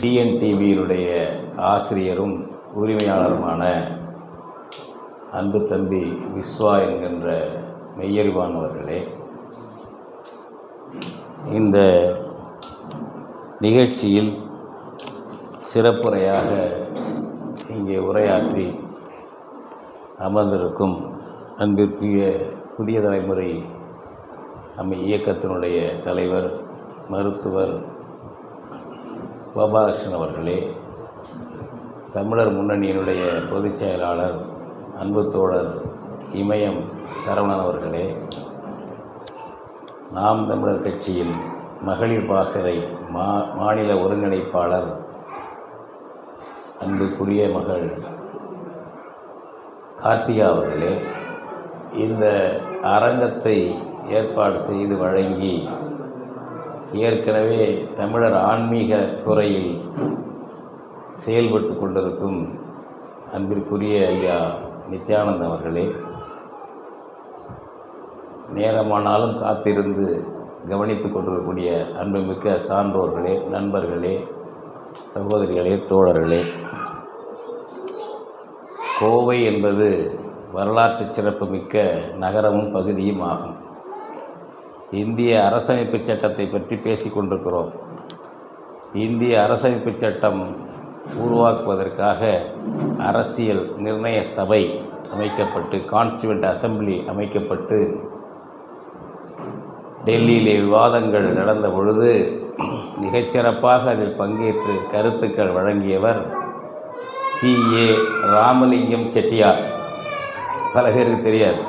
டிஎன்டிவியினுடைய ஆசிரியரும் உரிமையாளருமான அன்பு தம்பி விஸ்வா என்கின்ற மெய்யறிவானவர்களே, இந்த நிகழ்ச்சியில் சிறப்புரையாக இங்கே உரையாற்றி அமர்ந்திருக்கும் அன்பிற்குரிய புதிய தலைமுறை நம்ம இயக்கத்தினுடைய தலைவர் மருத்துவர் கோபாலகிருஷ்ணன் அவர்களே, தமிழர் முன்னணியினுடைய பொதுச் செயலாளர் அன்பு தோழர் இமயம் சரவணன் அவர்களே, நாம் தமிழர் கட்சியின் மகளிர் பாசறை மாநில ஒருங்கிணைப்பாளர் அன்புக்குரிய மகள் கார்த்திகா அவர்களே, இந்த அரங்கத்தை ஏற்பாடு செய்து வழங்கி ஏற்கனவே தமிழர் ஆன்மீக துறையில் செயல்பட்டு கொண்டிருக்கும் அன்பிற்குரிய ஐயா நித்யானந்த் அவர்களே, நேரமானாலும் காத்திருந்து கவனித்து கொண்டிருக்கக்கூடிய அன்புமிக்க சான்றோர்களே, நண்பர்களே, சகோதரிகளே, தோழர்களே, கோவை என்பது வரலாற்று சிறப்புமிக்க நகரமும் பகுதியும் ஆகும். இந்திய அரசமைப்பு சட்டத்தை பற்றி பேசி கொண்டிருக்கிறோம். இந்திய அரசமைப்பு சட்டம் உருவாக்குவதற்காக அரசியல் நிர்ணய சபை அமைக்கப்பட்டு, கான்ஸ்டியூவன்ட் அசம்பிளி அமைக்கப்பட்டு டெல்லியிலே விவாதங்கள் நடந்த பொழுது மிகச்சிறப்பாக அதில் பங்கேற்று கருத்துக்கள் வழங்கியவர் டி.ஏ. ராமலிங்கம் செட்டியார். பல பேருக்கு தெரியாது,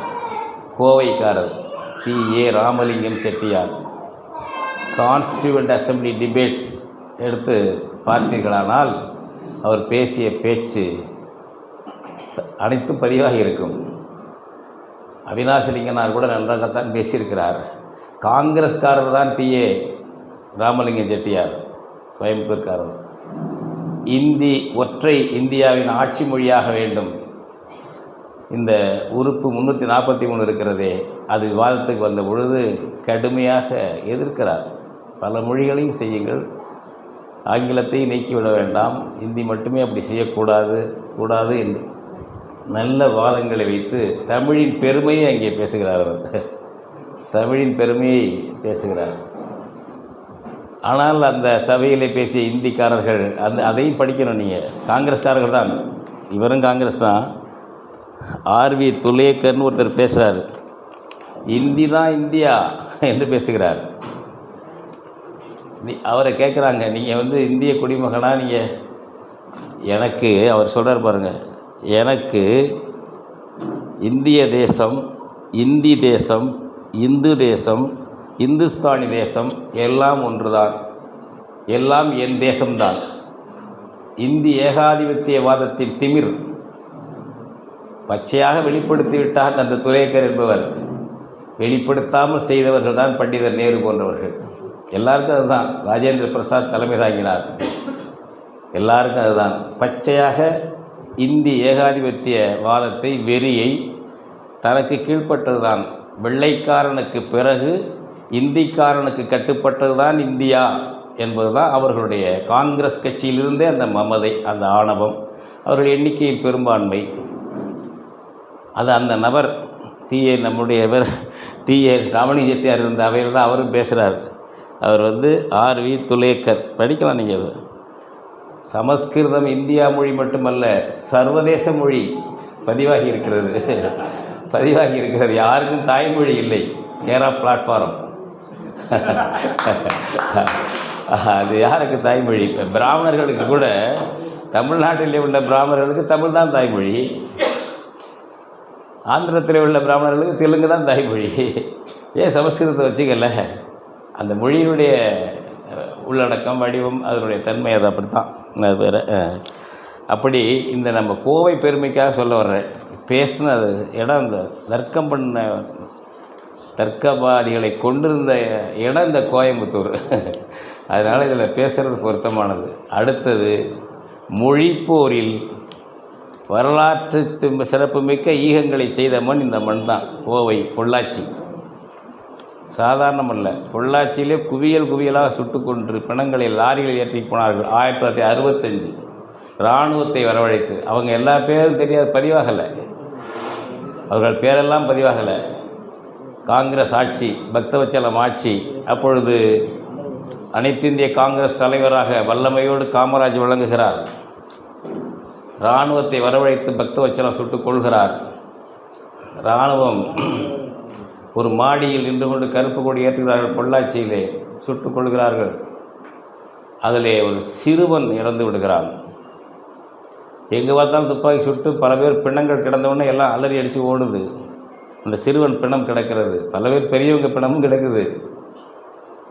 கோவைக்காரர் T A. Ramalingam Chettiar. Constituent assembly debates எடுத்து பார்த்தீர்களானால் அவர் பேசிய பேச்சு அனைத்தும் பதிவாகி இருக்கும். அவினாசிலிங்கனார் கூட நன்றாகத்தான் பேசியிருக்கிறார். காங்கிரஸ்காரர் தான் டி.ஏ. ராமலிங்கம் செட்டியார், கோயம்புத்தூர்காரர். இந்தி ஒற்றை இந்தியாவின் ஆட்சி மொழியாக வேண்டும், இந்த உறுப்பு 343 இருக்கிறதே, அது விவாதத்துக்கு வந்த பொழுது கடுமையாக எதிர்க்கிறார். பல மொழிகளையும் செய்யுங்கள், ஆங்கிலத்தையும் நீக்கிவிட வேண்டாம், இந்தி மட்டுமே அப்படி செய்யக்கூடாது என்று நல்ல வாதங்களை வைத்து தமிழின் பெருமையை அங்கே பேசுகிறார். அவர் தமிழின் பெருமையை பேசுகிறார். ஆனால் அந்த சபையில் பேசிய இந்திக்காரர்கள் அதையும் படிக்கணும். நீங்கள் காங்கிரஸ்காரர்கள் தான், இவரும் காங்கிரஸ் தான். ஆர்வி துலேக்கர்னு ஒருத்தர் பேசுகிறார், இந்தி தான் இந்தியா என்று பேசுகிறார். அவரை கேட்குறாங்க, நீங்கள் இந்திய குடிமகனா? நீங்கள் எனக்கு, அவர் சொல்கிறார் பாருங்கள், எனக்கு இந்திய தேசம், இந்தி தேசம், இந்து தேசம், இந்துஸ்தானி தேசம் எல்லாம் ஒன்றுதான், எல்லாம் என் தேசம்தான். இந்தி ஏகாதிபத்தியவாதத்தின் திமிர் பச்சையாக வெளிப்படுத்திவிட்டார் அந்த துலேக்கர் என்பவர். வெளிப்படுத்தாமல் செய்தவர்கள் தான் பண்டிதர் நேரு போன்றவர்கள். எல்லாருக்கும் அதுதான். ராஜேந்திர பிரசாத் தலைமை தாங்கினார், எல்லாருக்கும் அதுதான். பச்சையாக இந்தி ஏகாதிபத்திய வாதத்தை, வெறியை தனக்கு கீழ்ப்பட்டது தான். வெள்ளைக்காரனுக்கு பிறகு இந்திக்காரனுக்கு கட்டுப்பட்டது தான் இந்தியா என்பது தான் அவர்களுடைய காங்கிரஸ் கட்சியிலிருந்தே அந்த மமதை, அந்த ஆணவம், அவர்கள் எண்ணிக்கையில் பெரும்பான்மை. அது அந்த நபர் நம்முடைய டி.ஏ. ராமலிங்க செட்டியார் இருந்த அவையில் தான் அவரும் பேசுகிறார். அவர் ஆர்வி துலேக்கர் படிக்கலாம். நீங்கள் சமஸ்கிருதம் இந்தியா மொழி மட்டுமல்ல, சர்வதேச மொழி பதிவாகி இருக்கிறது. யாருக்கும் தாய்மொழி இல்லை. கேரா பிளாட்ஃபாரம் அது யாருக்கு தாய்மொழி? இப்போ பிராமணர்களுக்கு கூட, தமிழ்நாட்டில் உள்ள பிராமணர்களுக்கு தமிழ் தான் தாய்மொழி. ஆந்திரத்தில் உள்ள பிராமணர்களுக்கு தெலுங்கு தான் தாய்மொழி. ஏன் சமஸ்கிருதத்தை வச்சுக்கல? அந்த மொழியினுடைய உள்ளடக்கம், வடிவம், அதனுடைய தன்மை அது அப்படித்தான். அது வேறு. அப்படி இந்த நம்ம கோவை பெருமைக்காக சொல்ல வர்றேன். பேசின இடம், இந்த தர்க்கம் பண்ண தர்க்கவாதிகளை கொண்டிருந்த இடம் இந்த கோயம்புத்தூர். அதனால் இதில் பேசுகிறது பொருத்தமானது. அடுத்தது, மொழிப்போரில் வரலாற்று சிறப்புமிக்க ஈகங்களை செய்த மண் இந்த மண் தான், கோவை, பொள்ளாச்சி. சாதாரணமல்ல. பொள்ளாச்சியிலே குவியல் குவியலாக சுட்டு கொன்று பிணங்களை லாரிகளில் ஏற்றி போனார்கள். 1965 இராணுவத்தை வரவழைத்து. அவங்க எல்லா பேரும் தெரியாது, பதிவாகலை, அவர்கள் பேரெல்லாம் பதிவாகலை. காங்கிரஸ் ஆட்சி, பக்தவச்சலம் ஆட்சி. அப்பொழுது அனைத்திந்திய காங்கிரஸ் தலைவராக வல்லமையோடு காமராஜ் விளங்குகிறார். இராணுவத்தை வரவழைத்து பக்தவச்சலம் சுட்டுக் கொள்கிறார். இராணுவம் ஒரு மாடியில் நின்று கொண்டு கருப்பு கொடி ஏற்றுகிறார்கள். பொள்ளாச்சியிலே சுட்டுக் கொள்கிறார்கள். அதிலே ஒரு சிறுவன் இறந்து விடுகிறான். எங்கே பார்த்தாலும் துப்பாக்கி சுட்டு பல பேர் பிணங்கள் கிடந்தவுடனே எல்லாம் அலறி அடித்து ஓடுது. அந்த சிறுவன் பிணம் கிடக்கிறது. பல பேர் பெரியவங்க பிணமும் கிடக்குது.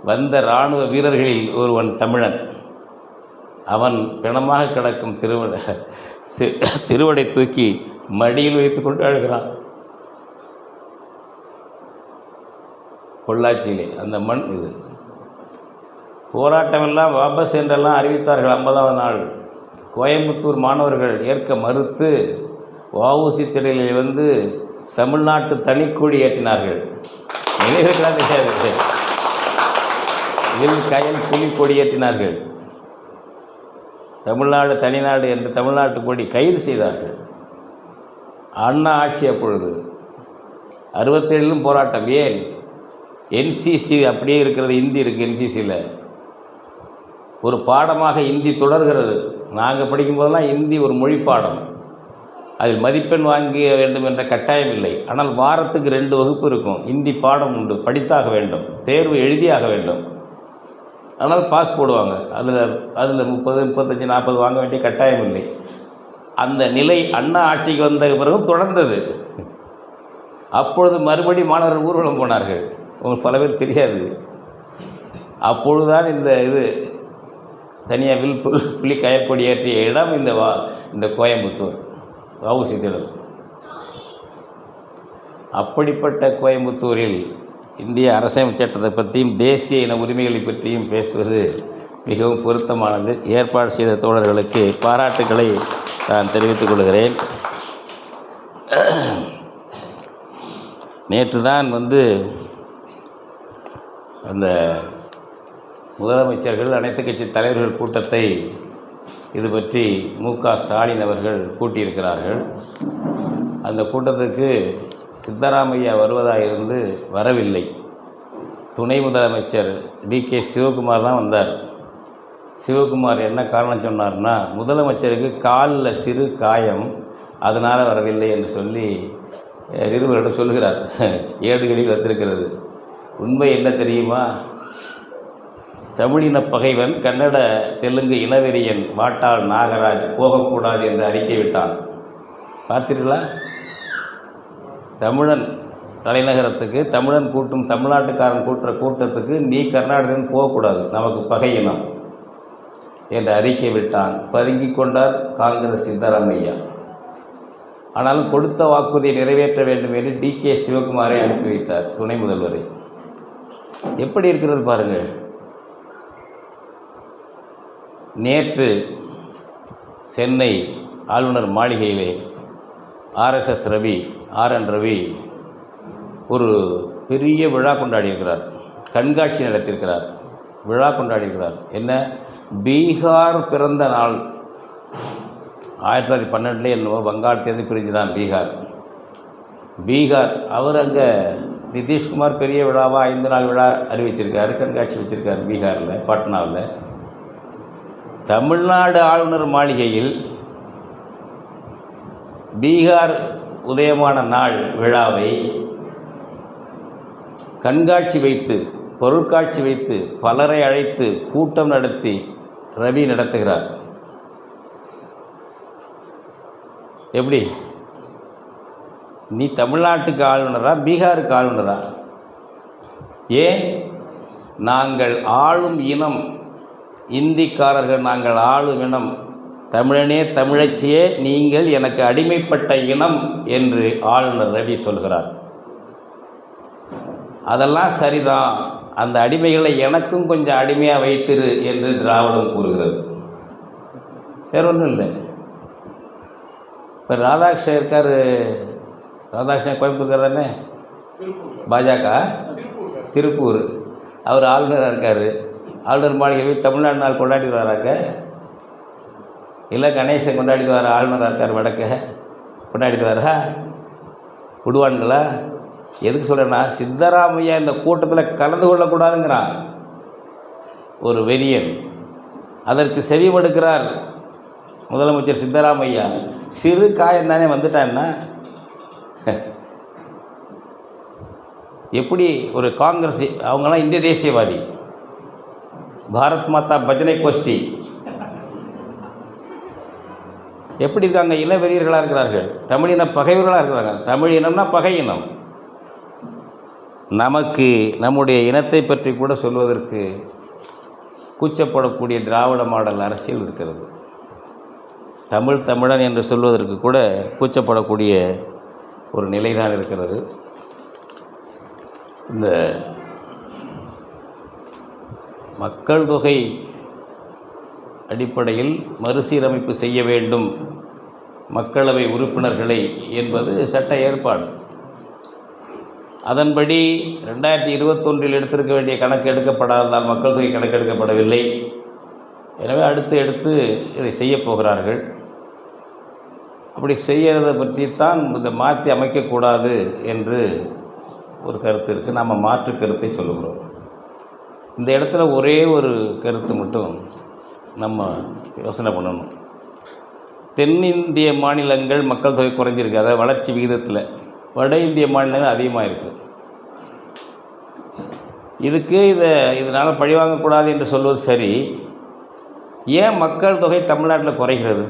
வந்த இராணுவ வீரர்களில் ஒருவன் தமிழன். அவன் பிணமாக கிடக்கும் சிறுவனை தூக்கி மடியில் வைத்து கொண்டு அழுகிறான். பொள்ளாச்சியிலே அந்த மண் இது. போராட்டமெல்லாம் வாபஸ் என்றெல்லாம் அறிவித்தார்கள். 50வது நாள் கோயம்புத்தூர் மாணவர்கள் ஏற்க மறுத்து வஉசி திடலில் வந்து தமிழ்நாட்டு தனிக்கொடி ஏற்றினார்கள். நினைவுகளாக தெரியாது. இதில் கயல் புலி கொடி ஏற்றினார்கள். தமிழ்நாடு தனிநாடு என்று தமிழ்நாட்டு கொடி கைது செய்தார்கள். அண்ணா ஆட்சி அப்பொழுது 67லும் போராட்டம். ஏன்? என்சிசி அப்படியே இருக்கிறது. இந்தி இருக்குது என்சிசியில். ஒரு பாடமாக இந்தி தொடர்கிறது. நாங்கள் படிக்கும்போதெல்லாம் இந்தி ஒரு மொழி பாடம். அதில் மதிப்பெண் வாங்க வேண்டும் என்ற கட்டாயம் இல்லை. ஆனால் வாரத்துக்கு 2 வகுப்பு இருக்கும். இந்தி பாடம் உண்டு, படித்தாக வேண்டும், தேர்வு எழுதியாக வேண்டும். ஆனால் பாஸ் போடுவாங்க. அதில் 30, 35, 40 வாங்க வேண்டிய கட்டாயம் இல்லை. அந்த நிலை அண்ணா ஆட்சிக்கு வந்த பிறகும் தொடர்ந்தது. அப்பொழுது மறுபடி மாணவர்கள் ஊர்வலம் போனார்கள். உங்களுக்கு பல பேர் தெரியாது. அப்பொழுதுதான் இது தனியாக வில் புலி கயற்கொடி ஏற்றிய இடம் இந்த கோயம்புத்தூர் வஉசி திடல். அப்படிப்பட்ட கோயம்புத்தூரில் இந்திய அரசியல் சட்டத்தை பற்றியும் தேசிய இன உரிமைகளை பற்றியும் பேசுவது மிகவும் பொருத்தமானது. ஏற்பாடு செய்த தோழர்களுக்கு பாராட்டுக்களை நான் தெரிவித்துக் கொள்கிறேன். நேற்று தான் அந்த முதலமைச்சர்கள் அனைத்து கட்சி தலைவர்கள் கூட்டத்தை இது பற்றி மு.க. ஸ்டாலின் அவர்கள் கூட்டியிருக்கிறார்கள். அந்த கூட்டத்துக்கு சித்தராமையா வருவதாக இருந்து வரவில்லை. துணை முதலமைச்சர் டி.கே. சிவகுமார் தான் வந்தார். சிவகுமார் என்ன காரணம் சொன்னார்னா, முதலமைச்சருக்கு காலில் சிறு காயம், அதனால் வரவில்லை என்று சொல்லி நிருபர்களிடம் சொல்கிறார். ஏடுகளில் வந்திருக்கிறது. உண்மை என்ன தெரியுமா? தமிழின பகைவன் கன்னட தெலுங்கு இனவெறியன் வாட்டாள் நாகராஜ் போகக்கூடாது என்று அறிக்கை விட்டான். பார்த்தீர்களா? தமிழன் தலைநகரத்துக்கு தமிழன் கூட்டும் தமிழ்நாட்டுக்காரன் கூட்டுற கூட்டத்துக்கு நீ கர்நாடகத்தில் போகக்கூடாது, நமக்கு பகை இனம் என்று அறிக்கை விட்டான். பதுங்கி கொண்டார் காங்கிரஸ் சித்தராமையா. ஆனாலும் கொடுத்த வாக்குறுதியை நிறைவேற்ற வேண்டும் என்று டி.கே. சிவகுமாரை அனுப்பி வைத்தார், துணை முதல்வரை. எப்படி இருக்கிறது பாருங்கள். நேற்று சென்னை ஆளுநர் மாளிகையிலே ஆர்.என். ரவி ஒரு பெரிய விழா கொண்டாடியிருக்கிறார். கண்காட்சி நடத்தியிருக்கிறார், விழா கொண்டாடியிருக்கிறார். என்ன? பீகார் பிறந்த நாள். 1912 என்னவோ வங்காளத்திலிருந்து பிரிஞ்சு தான் பீகார். அவர் அங்கே நிதிஷ்குமார் பெரிய விழாவாக 5 நாள் விழா அறிவிச்சிருக்காரு, கண்காட்சி வச்சுருக்காரு பீகாரில், பாட்னாவில். தமிழ்நாடு ஆளுநர் மாளிகையில் பீகார் உதயமான நாள் விழாவை கண்காட்சி வைத்து, பொருட்காட்சி வைத்து, பலரை அழைத்து கூட்டம் நடத்தி ரவி நடத்துகிறார். எப்படி? நீ தமிழ்நாட்டுக்கு ஆளுநரா, பீகாருக்கு ஆளுநரா? ஏன்? நாங்கள் ஆளும் இனம் இந்திக்காரர்கள், நாங்கள் ஆளும் இனம் தமிழனே தமிழச்சியே, நீங்கள் எனக்கு அடிமைப்பட்ட இனம் என்று ஆளுநர் ரவி சொல்கிறார். அதெல்லாம் சரிதான், அந்த அடிமைகளை எனக்கும் கொஞ்சம் அடிமையாக வைத்திரு என்று திராவிடம் கூறுகிறது. வேற ஒன்றும் இல்லை. இப்போ ராதாகிருஷ்ணன் இருக்கார். ராதாகிருஷ்ணன் கோயம்புத்தூர் தானே? பாஜக திருப்பூர். அவர் ஆளுநராக இருக்கார். ஆளுநர் மாளிகை தமிழ்நாடு நாள் கொண்டாடிட்டு வராங்க. இல்லை கணேசன் கொண்டாடிட்டு வர ஆளுநராக இருக்கார். வடக்க கொண்டாடிட்டு வரா விடுவான்களா? எதுக்கு சொல்கிறேன்னா, சித்தராமையா இந்த கூட்டத்தில் கலந்து கொள்ளக்கூடாதுங்கிறான் ஒரு வெறியன். அதற்கு செவிமடுக்கிறார் முதலமைச்சர் சித்தராமையா. சிறு காயம் தானே வந்துட்டான்னா எப்படி ஒரு காங்கிரஸ், அவங்களாம் இந்திய தேசியவாதி, பாரத் மாதா பஜனை கோஷ்டி, எப்படி இருக்காங்க? இன வெறியர்களாக இருக்கிறார்கள், தமிழின பகைவர்களாக இருக்கிறாங்க. தமிழ் இனம்னா பகை இனம். நமக்கு நம்முடைய இனத்தை பற்றி கூட சொல்வதற்கு கூச்சப்படக்கூடிய திராவிட மாடல் அரசியல் இருக்கிறது. தமிழன் என்று சொல்வதற்கு கூட கூச்சப்படக்கூடிய ஒரு நிலைதான் இருக்கிறது. இந்த மக்கள் தொகை அடிப்படையில் மறுசீரமைப்பு செய்ய வேண்டும் மக்களவை உறுப்பினர்களை என்பது சட்ட ஏற்பாடு. அதன்படி 2021 எடுத்திருக்க வேண்டிய கணக்கு எடுக்கப்படாததால் மக்கள் தொகை கணக்கு எடுக்கப்படவில்லை. எனவே எடுத்து இதை செய்ய போகிறார்கள். அப்படி செய்கிறதை பற்றித்தான் இதை மாற்றி அமைக்கக்கூடாது என்று ஒரு கருத்து இருக்குது. நாம் மாற்று கருத்தை சொல்லுகிறோம். இந்த இடத்துல ஒரே ஒரு கருத்து மட்டும் நம்ம யோசனை பண்ணணும். தென்னிந்திய மாநிலங்கள் மக்கள் தொகை குறைஞ்சிருக்கு, அதாவது வளர்ச்சி விகிதத்தில். வட இந்திய மாநிலங்கள் அதிகமாக இருக்குது. இதனால் பழிவாங்கக்கூடாது என்று சொல்வது சரி. ஏன் மக்கள் தொகை தமிழ்நாட்டில் குறைகிறது?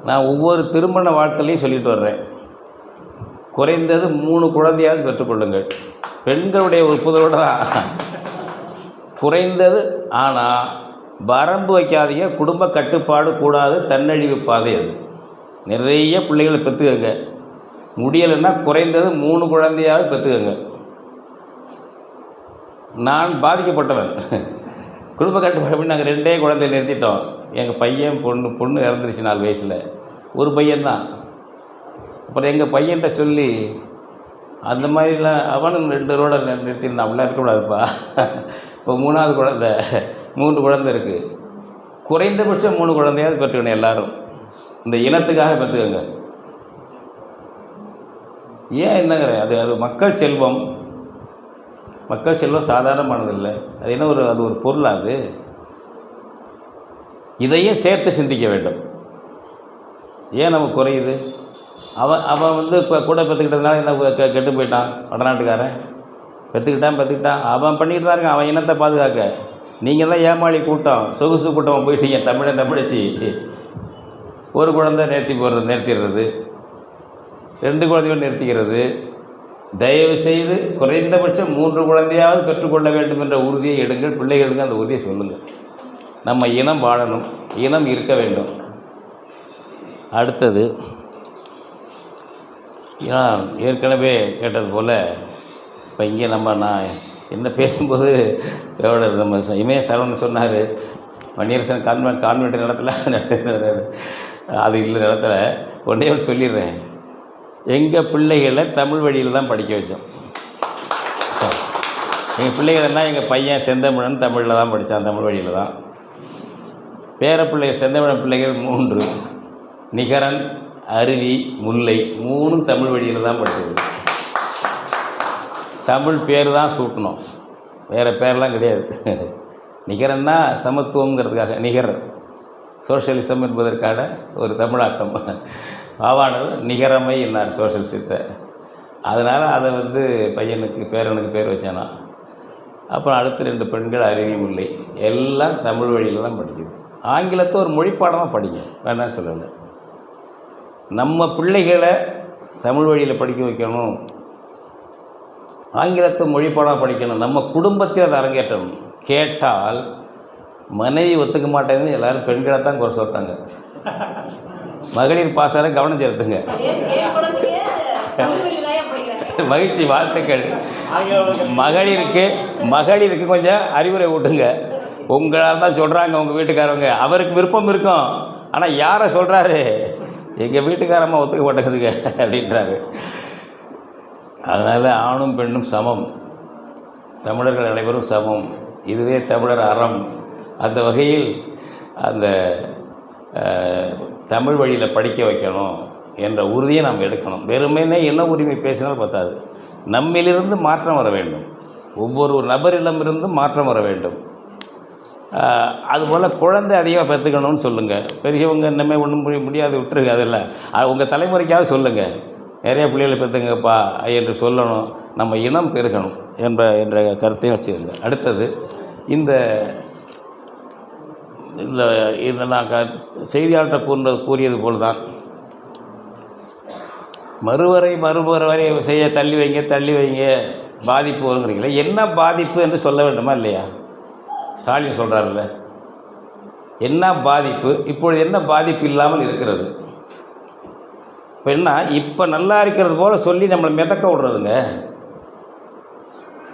நான் ஒவ்வொரு திருமண வாழ்க்கையிலையும் சொல்லிட்டு வர்றேன், குறைந்தது 3 குழந்தையாவது பெற்றுக்கொள்ளுங்கள். பெண்களுடைய ஒப்புதலோடு தான் குறைந்தது. ஆனால் வரம்பு வைக்காதீங்க. குடும்ப கட்டுப்பாடு கூடாது, தன்னழிவு பாதை அது. நிறைய பிள்ளைகளை பெற்றுக்கங்க. முடியலைன்னா குறைந்தது 3 குழந்தையாவது பெற்றுக்கங்க. நான் பாதிக்கப்பட்டவன். குடும்ப கட்டுப்பாடு பண்ணி நாங்கள் 2 குழந்தைய நிறுத்திட்டோம். எங்கள் பையன் பொண்ணு இறந்துருச்சு 4 வயசில். ஒரு பையன்தான். அப்புறம் எங்கள் பையன்கிட்ட சொல்லி அந்த மாதிரிலாம் அவனும் 2 ரோட நிறுத்தியிருந்தான். அப்படிலாம் இருக்கக்கூடாதுப்பா. இப்போ 3வது குழந்தை, 3 குழந்தை இருக்குது. குறைந்தபட்சம் 3 குழந்தையாவது பெற்றுக்கணும் எல்லோரும். இந்த இனத்துக்காக பெற்றுக்கங்க. ஏன் என்னங்கிற அது மக்கள் செல்வம். மக்கள் செல்வம் சாதாரணமானதில்லை. அது என்ன அது ஒரு பொருளாக அது. இதையே சேர்த்து சிந்திக்க வேண்டும். ஏன் நமக்கு குறையுது? அவன் இப்போ கூட பெற்றுக்கிட்டதுனால என்ன கெட்டு போயிட்டான்? வடநாட்டுக்காரன் பெற்றுக்கிட்டான். அவன் பண்ணிக்கிட்டு தான் இருக்கான் அவன் இனத்தை பாதுகாக்க. நீங்கள் தான் ஏமாளி கூட்டம், சொகுசு கூட்டம் போயிட்டீங்க. தமிழச்சி ஒரு குழந்தை நிறுத்திடுறது, 2 குழந்தைகள் நிறுத்திக்கிறது. தயவு செய்து குறைந்தபட்சம் 3 குழந்தையாவது பெற்றுக்கொள்ள வேண்டும் என்ற உறுதியை எடுங்கள். பிள்ளைகளுக்கு அந்த உறுதியை சொல்லுங்கள். நம்ம இனம் வாழணும், இனம் இருக்க வேண்டும். அடுத்தது, நான் ஏற்கனவே கேட்டது போல் இப்போ இங்கே நான் என்ன பேசும்போது எவ்வளோ நம்ம இமய சரவணன் சொன்னார், வன்னியரசன் கான்வென்ட் நடத்தல அது இல்லை நடத்தலை. ஒன்றே ஒன்று சொல்லிடுறேன். எங்கள் பிள்ளைகளை தமிழ் வழியில் தான் படிக்க வச்சோம். எங்கள் பிள்ளைகள்னால் எங்கள் பையன் செந்தமிழன் தமிழில் தான் படித்தான், தமிழ் வழியில் தான். பேரப்பிள்ளைகள் செந்தமிழன் பிள்ளைகள் 3, நிகரன், அருவி, முல்லை 3ம் தமிழ் வழியில் தான் படித்தது. தமிழ் பேர் தான் சூட்டணும், வேறு பேரெலாம் கிடையாது. நிகரன்னா சமத்துவங்கிறதுக்காக, நிகர் சோஷியலிசம் என்பதற்கான ஒரு தமிழாக்கம். பாவாணர் நிகரமை என்னார் சோஷியலிசத்தை. அதனால் அதை பேரனுக்கு பேர் வச்சானா. அப்புறம் அடுத்து 2 பெண்கள், அருவி, முல்லை, எல்லாம் தமிழ் வழியில் தான் படிக்குது. ஆங்கிலத்தை ஒரு மொழிப்பாடமாக படிங்க, வேண்டாம்னு சொல்லலை. நம்ம பிள்ளைகளை தமிழ் வழியில் படிக்க வைக்கணும், ஆங்கிலத்தை மொழிப்பாடாக படிக்கணும். நம்ம குடும்பத்தை அதை அரங்கேற்றணும். கேட்டால் மனைவி ஒத்துக்க மாட்டேங்குது, எல்லோரும் பெண்களை தான் குறை சொல்கிறாங்க. மகளிர் பாசறை கவனம் செலுத்துங்க. மகிழ்ச்சி, வாழ்த்துக்கள். மகளிருக்கு கொஞ்சம் அறிவுரை ஊட்டுங்க. உங்களால் தான் சொல்கிறாங்க உங்கள் வீட்டுக்காரவங்க. அவருக்கு விருப்பம் இருக்கும், ஆனால் யாரை சொல்கிறாரு? எங்கள் வீட்டுக்காரம்மா ஒத்துக்க மாட்டேங்குதுங்க அப்படின்றாரு. அதனால் ஆணும் பெண்ணும் சமம், தமிழர்கள் அனைவரும் சமம், இதுவே தமிழர் அறம். அந்த வகையில் அந்த தமிழ் வழியில் படிக்க வைக்கணும் என்ற உறுதியை நாம் எடுக்கணும். வெறுமனே என்ன உரிமை பேசினால் பத்தாது, நம்மிலிருந்து மாற்றம் வர வேண்டும், ஒவ்வொரு நபரிடமிருந்தும் மாற்றம் வர வேண்டும். அதுபோல் குழந்தை அதிகமாக பெற்றுக்கணும்னு சொல்லுங்கள். பெரியவங்க இன்னமே ஒன்றும் முடியாது, விட்டுருங்க. அதெல்லாம் உங்கள் தலைமுறைக்காக சொல்லுங்கள், நிறைய பிள்ளைகளை பெற்றுங்கப்பா என்று சொல்லணும். நம்ம இனம் பெருகணும் என்ற கருத்தையும் வச்சுருங்க. அடுத்தது இந்த நான் செய்தியாளர்கிட்ட கூறியது போல் தான், மறுவரை செய்ய தள்ளி வைங்க பாதிப்பு வருங்கிறீங்களே, என்ன பாதிப்பு என்று சொல்ல வேண்டுமா இல்லையா? ஸ்டாலின் சொல்கிறார்ல, என்ன பாதிப்பு, இப்பொழுது என்ன பாதிப்பு இல்லாமல் இருக்கிறது? இப்போ என்ன, இப்போ நல்லா இருக்கிறது போல் சொல்லி நம்மளை மிதக்க விடுறதுங்க,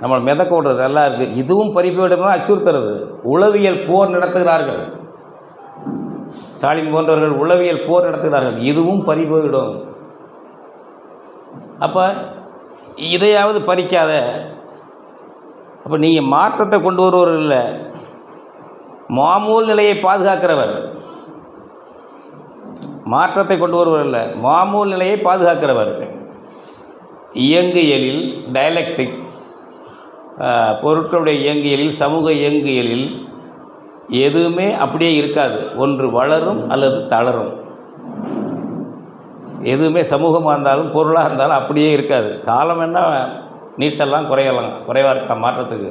நம்மளை மிதக்க விடுறது நல்லா இருக்குது. இதுவும் பறிப்போயிடும்னா அச்சுறுத்துறது. உளவியல் போர் நடத்துகிறார்கள், ஸ்டாலின் போன்றவர்கள் உளவியல் போர் நடத்துகிறார்கள், இதுவும் பறிப்போயிடும். அப்போ இதையாவது பறிக்காத. அப்போ நீங்கள் மாற்றத்தை கொண்டு வருவர் இல்லை, மாமூல் நிலையை பாதுகாக்கிறவர். மாற்றத்தை கொண்டு வருவர் இல்லை, மாமூல் நிலையை பாதுகாக்கிறவர். இயங்கியலில் டயலெக்டிக்ஸ், பொருட்களுடைய இயங்கியலில், சமூக இயங்கியலில் எதுவுமே அப்படியே இருக்காது. ஒன்று வளரும் அல்லது தளரும். எதுவுமே சமூகமாக இருந்தாலும் பொருளாக இருந்தாலும் அப்படியே இருக்காது. காலம் என்ன நீட்டெல்லாம் குறைவாக இருக்கலாம், மாற்றத்துக்கு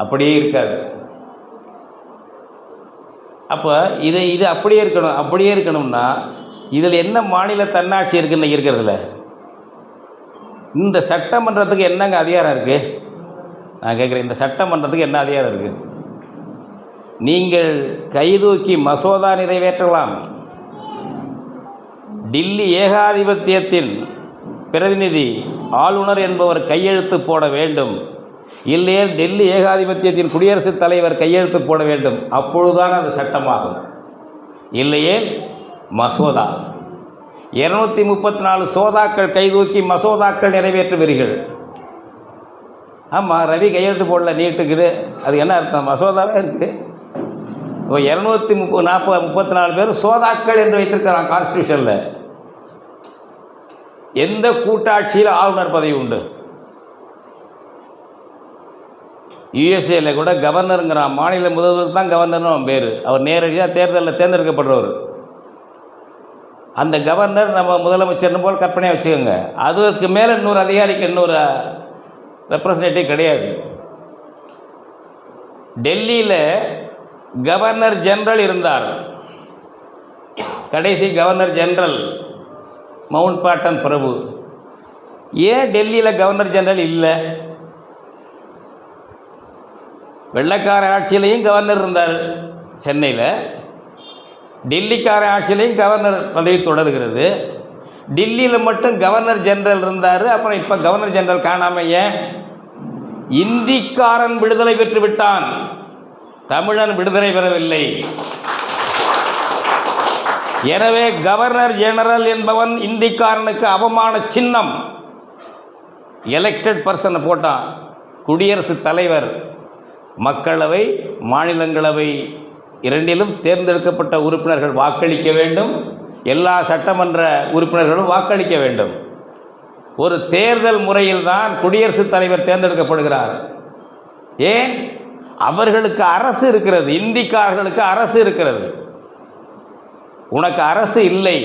அப்படியே இருக்காது. அப்போ இது அப்படியே இருக்கணும்னா இதில் என்ன மாநில தன்னாட்சி இருக்குன்னு இருக்கிறதுல? இந்த சட்டமன்றத்துக்கு என்னங்க அதிகாரம் இருக்குது? நான் கேட்குறேன், இந்த சட்டமன்றத்துக்கு என்ன அதிகாரம் இருக்குது? நீங்கள் கைதூக்கி மசோதா நிறைவேற்றலாம். டில்லி ஏகாதிபத்தியத்தின் பிரதிநிதி ஆளுநர் என்பவர் கையெழுத்து போட வேண்டும், இல்லையே டெல்லி ஏகாதிபத்தியத்தின் குடியரசுத் தலைவர் கையெழுத்து போட வேண்டும். அப்பொழுதுதான் அது சட்டமாகும். இல்லையே மசோதா. 234 சோதாக்கள் கைதூக்கி மசோதாக்கள் நிறைவேற்றுவீர்கள். ஆமாம், ரவி கையெழுத்து போடல நீட்டுக்குது, அது என்ன அர்த்தம்? மசோதாவே இருக்குது. இப்போ 234 பேர் சோதாக்கள் என்று வைத்திருக்கிறான் கான்ஸ்டியூஷனில். எந்த கூட்டாட்சியில் ஆளுநர் பதவி உண்டு? யுஎஸ்ஏல கூட கவர்னருங்கிறான், மாநில முதல்வர் தான் கவர்னர்னு அவன் பேர். அவர் நேரடியாக தேர்தலில் தேர்ந்தெடுக்கப்படுறவர். அந்த கவர்னர் நம்ம முதலமைச்சர்னு போல் கற்பனையாக வச்சுக்கோங்க. அதற்கு மேலே இன்னொரு அதிகாரிக்கு இன்னொரு ரெப்ரசன்டேட்டிவ் கிடையாது. டெல்லியில் கவர்னர் ஜெனரல் இருந்தார், கடைசி கவர்னர் ஜெனரல் மவுண்ட் பேட்டன் பிரபு. ஏன் டெல்லியில் கவர்னர் ஜெனரல் இல்லை? வெள்ளைக்கார ஆட்சியிலையும் கவர்னர் இருந்தார் சென்னையில், டெல்லிக்கார ஆட்சியிலையும் கவர்னர் பதவி தொடர்கிறது. டெல்லியில் மட்டும் கவர்னர் ஜெனரல் இருந்தார். அப்புறம் இப்போ கவர்னர் ஜெனரல் காணாம ஏன்? இந்திக்காரன் விடுதலை பெற்று விட்டான், தமிழன் விடுதலை பெறவில்லை. எனவே கவர்னர் ஜெனரல் என்பவன் இந்திக்காரனுக்கு அவமான சின்னம். எலெக்டட் பர்சனை போட்டான். குடியரசுத் தலைவர் மக்களவை மாநிலங்களவை இரண்டிலும் தேர்ந்தெடுக்கப்பட்ட உறுப்பினர்கள் வாக்களிக்க வேண்டும். எல்லா சட்டமன்ற உறுப்பினர்களும் வாக்களிக்க வேண்டும். ஒரு தேர்தல் முறையில்தான் குடியரசுத் தலைவர் தேர்ந்தெடுக்கப்படுகிறார். ஏன்? அவர்களுக்கு அரசு இருக்கிறது, இந்திக்காரர்களுக்கு அரசு இருக்கிறது. உனக்கு அரசு இல்லை.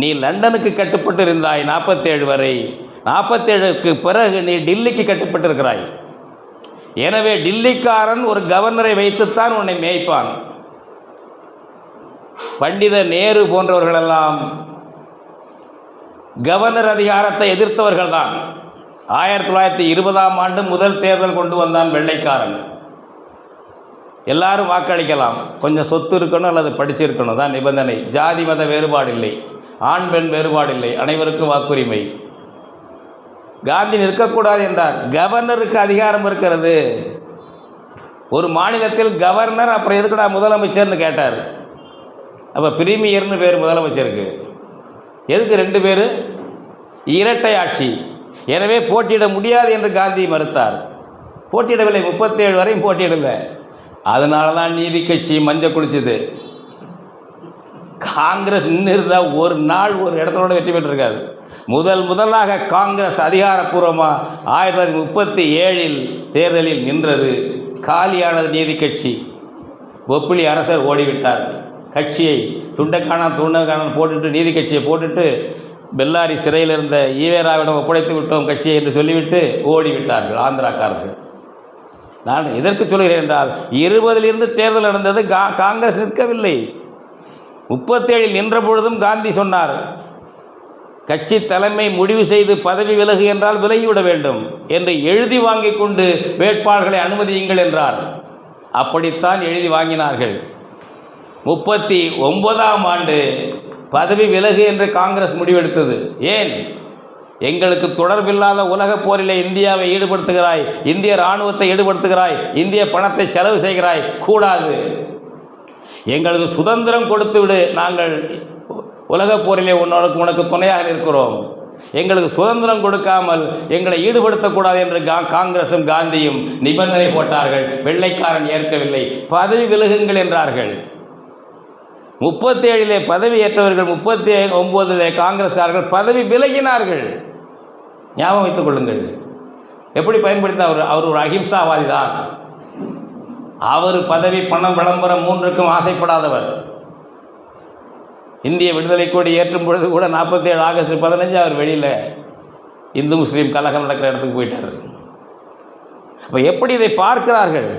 நீ லண்டனுக்கு கட்டுப்பட்டு இருந்தாய் 47 வரை. 47க்கு பிறகு நீ டெல்லிக்கு கட்டுப்பட்டு இருக்கிறாய். எனவே டில்லிக்காரன் ஒரு கவர்னரை வைத்துத்தான் உன்னை மேய்ப்பான். பண்டித நேரு போன்றவர்களெல்லாம் கவர்னர் அதிகாரத்தை எதிர்த்தவர்கள் தான். 1920ஆம் ஆண்டு முதல் தேர்தல் கொண்டு வந்தான் வெள்ளைக்காரன். எல்லாரும் வாக்களிக்கலாம், கொஞ்சம் சொத்து இருக்கணும் அல்லது படிச்சிருக்கணும் தான் நிபந்தனை. ஜாதி மத வேறுபாடு இல்லை, ஆண் பெண் வேறுபாடு இல்லை, அனைவருக்கும் வாக்குரிமை. காந்தி நிற்கக்கூடாது என்றார். கவர்னருக்கு அதிகாரம் இருக்கிறது. ஒரு மாநிலத்தில் கவர்னர், அப்புறம் எதுக்குடா முதலமைச்சர்னு கேட்டார். அப்போ பிரீமியர்னு பேர் முதலமைச்சருக்கு. எதுக்கு 2 பேர்? இரட்டை ஆட்சி. எனவே போட்டியிட முடியாது என்று காந்தி மறுத்தார். போட்டியிடவில்லை, 37 வரையும் போட்டியிடலை. அதனால தான் நீதி கட்சி மஞ்சள் குளிச்சுது. காங்கிரஸ் இன்னும் இருந்தால் ஒரு நாள் ஒரு இடத்தோட வெற்றி பெற்றிருக்காது. முதலாக காங்கிரஸ் அதிகாரப்பூர்வமாக 1937 தேர்தலில் நின்றது. காலியானது நீதி கட்சி. ஒப்பிலி அரசர் ஓடிவிட்டார். கட்சியை துண்டக்கான போட்டுட்டு நீதி கட்சியை போட்டுட்டு பெல்லாரி சிறையில் இருந்த ஈவேராவிடம் ஒப்படைத்து விட்டோம் கட்சியை என்று சொல்லிவிட்டு ஓடிவிட்டார்கள் ஆந்திராக்காரர்கள். நான் எதற்கு சொல்கிறேன் என்றால் 20 தேர்தல் நடந்தது, காங்கிரஸ் நிற்கவில்லை. 37 நின்ற பொழுதும் காந்தி சொன்னார், கட்சி தலைமை முடிவு செய்து பதவி விலகு என்றால் விலகிவிட வேண்டும் என்று எழுதி வாங்கி கொண்டு வேட்பாளர்களை அனுமதியுங்கள் என்றார். அப்படித்தான் எழுதி வாங்கினார்கள். 39ஆம் ஆண்டு பதவி விலகு என்று காங்கிரஸ் முடிவெடுத்தது. ஏன்? எங்களுக்கு தொடர்பில்லாத உலகப் போரிலே இந்தியாவை ஈடுபடுத்துகிறாய், இந்திய இராணுவத்தை ஈடுபடுத்துகிறாய், இந்திய பணத்தை செலவு செய்கிறாய், கூடாது. எங்களுக்கு சுதந்திரம் கொடுத்து விடு, நாங்கள் உலகப் போரிலே உனக்கு துணையாக இருக்கிறோம். எங்களுக்கு சுதந்திரம் கொடுக்காமல் எங்களை ஈடுபடுத்தக்கூடாது என்று காங்கிரசும் காந்தியும் நிபந்தனை போட்டார்கள். வெள்ளைக்காரன் ஏற்கவில்லை. பதவி விலகுங்கள் என்றார்கள். 37 பதவி ஏற்றவர்கள் 39 காங்கிரஸ்காரர்கள் பதவி விலகினார்கள். ஞாபகம் வைத்துக் கொள்ளுங்கள். எப்படி பயன்படுத்த அவர் ஒரு அஹிம்சாவாதி தான். அவர் பதவி, பணம், விளம்பரம் மூன்றுக்கும் ஆசைப்படாதவர். இந்திய விடுதலை கொடி ஏற்றும் பொழுது கூட 47 ஆகஸ்ட் 15 அவர் வெளியில் இந்து முஸ்லீம் கலகம் நடக்கிற இடத்துக்கு போயிட்டார். அப்போ எப்படி இதை பார்க்கிறார்கள்?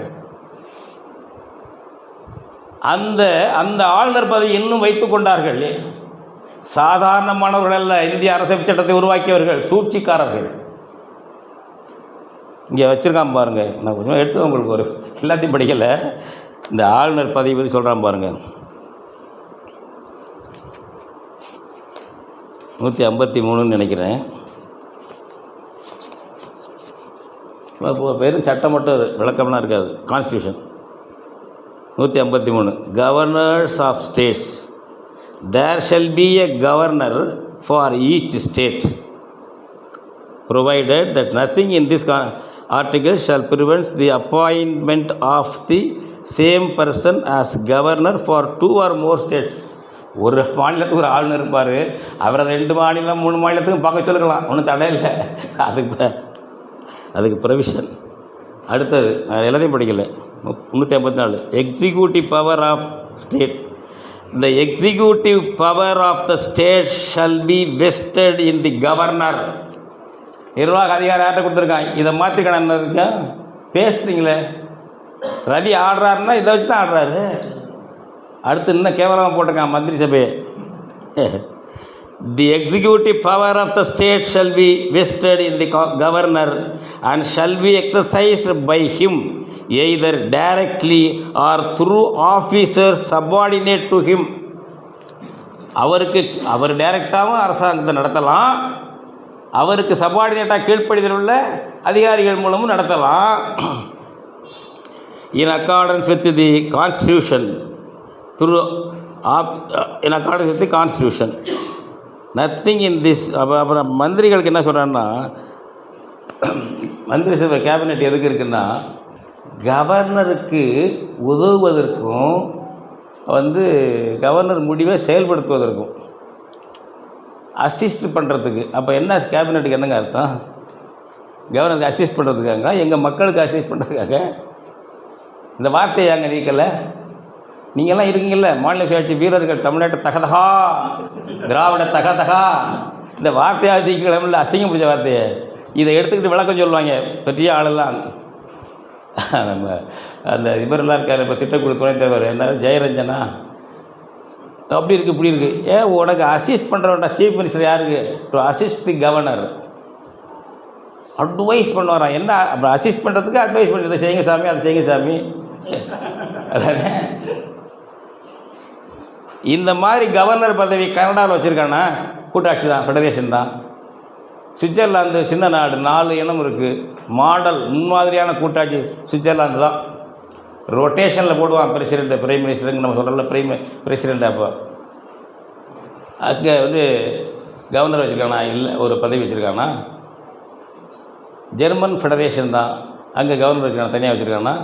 அந்த ஆளுநர் பதவி இன்னும் வைத்து கொண்டார்கள். சாதாரணமானவர்கள் அல்ல, இந்திய அரசியல் சட்டத்தை உருவாக்கியவர்கள், சூழ்ச்சிக்காரர்கள். இங்கே வச்சுருக்கான் பாருங்கள், நான் கொஞ்சம் எடுத்து உங்களுக்கு ஒரு எல்லாத்தையும் படிக்கலை. இந்த ஆளுநர் பதவி பற்றி சொல்கிறான் பாருங்கள். 153 நினைக்கிறேன். வெறும் சட்டம் மட்டும் விளக்கம்லாம் இருக்காது. Constitution 153. Governors of states. There shall be a governor for each state, provided that nothing in this article shall prevent the appointment of the same person as governor for 2 or more states. ஒரு மாநிலத்துக்கு ஒரு ஆளுநர் இருப்பார், அவரை 2 மாநிலம் 3 மாநிலத்துக்கும் பார்க்க சொல்லிக்கலாம், ஒன்றும் தடை இல்லை. அதுக்கு ப்ரொவிஷன். அடுத்தது நான் எல்லாத்தையும் படிக்கலை. 354. Executive power of state. The executive power of the state shall be vested in the governor. நிர்வாக அதிகாரம் யார்கிட்ட கொடுத்துருக்கான்? இதை மாற்றிக்கணும் இருக்கா? பேசுகிறீங்களே, ரவி ஆடுறாருன்னா இதை வச்சு தான் ஆடுறாரு. அடுத்து இன்னும் கேவலமாக போட்டிருக்கான் மந்திரி சபையை. The executive power of the state shall be vested in the governor and shall be exercised by him either directly or through officers subordinate to him. அவர் டைரக்டாகவும் அரசாங்கத்தை நடத்தலாம், அவருக்கு சபார்டினேட்டாக கீழ்ப்படிதல் உள்ள அதிகாரிகள் மூலமும் நடத்தலாம். In accordance with the constitution, in accordance with the constitution, nothing in this. அப்புறம் மந்திரிகளுக்கு என்ன சொல்கிறான்னா, மந்திரி சபை கேபினெட் எதுக்கு இருக்குன்னா, கவர்னருக்கு உதவுவதற்கும் கவர்னர் முடிவை செயல்படுத்துவதற்கும், அசிஸ்ட் பண்ணுறதுக்கு. அப்போ என்ன கேபினெட்டுக்கு என்னங்க அர்த்தம்? கவர்னருக்கு அசிஸ்ட் பண்ணுறதுக்காங்க, எங்கள் மக்களுக்கு அசிஸ்ட் பண்ணுறதுக்காக. இந்த வார்த்தையை அங்கே நீக்கலை. நீங்கள்லாம் இருக்கீங்கள்ல மாநில சுயாட்சி வீரர்கள், தமிழ்நாட்டு தகதகா, திராவிட தகதகா, இந்த வார்த்தையாக தீக்கலாமில்ல, அசிங்கம் பிடிச்ச வார்த்தையை. இதை எடுத்துக்கிட்டு விளக்கம் சொல்லுவாங்க பெரிய ஆளெல்லாம். நம்ம அந்த இவரெல்லாம் இருக்கார், இப்போ திட்டக்குழு துணைத் தலைவர் என்ன ஜெயரஞ்சனா, அப்படி இருக்குது இப்படி இருக்குது. ஏன் உனக்கு அசிஸ்ட் பண்ணுறவன்டா சீஃப் மினிஸ்டர் யாருக்கு? To assist the governor. Advise பண்ணுவாரான். என்ன அப்புறம் அசிஸ்ட் பண்ணுறதுக்கு அட்வைஸ் பண்ணி, இதை செய்யுங்க சாமி, அதை செய்யுங்க சாமி. அதானே இந்த மாதிரி கவர்னர் பதவி கனடாவில் வச்சுருக்கானா? கூட்டாட்சி தான், ஃபெடரேஷன் தான். சுவிட்சர்லாந்து சின்ன நாடு, 4 இனம் இருக்குது. மாடல் முன்மாதிரியான கூட்டாட்சி சுவிட்சர்லாந்து தான். ரொட்டேஷனில் போடுவான் பிரசிடெண்ட்டு, பிரைம் மினிஸ்டருங்க நம்ம சொல்கிறல பிரசிடெண்ட். அப்போ அங்கே கவர்னர் வச்சுருக்கானா? இல்லை, ஒரு பதவி வச்சுருக்கானா? ஜெர்மன் ஃபெடரேஷன் தான். அங்கே கவர்னர் வச்சுருக்காங்க, தனியாக வச்சுருக்காங்கன்னா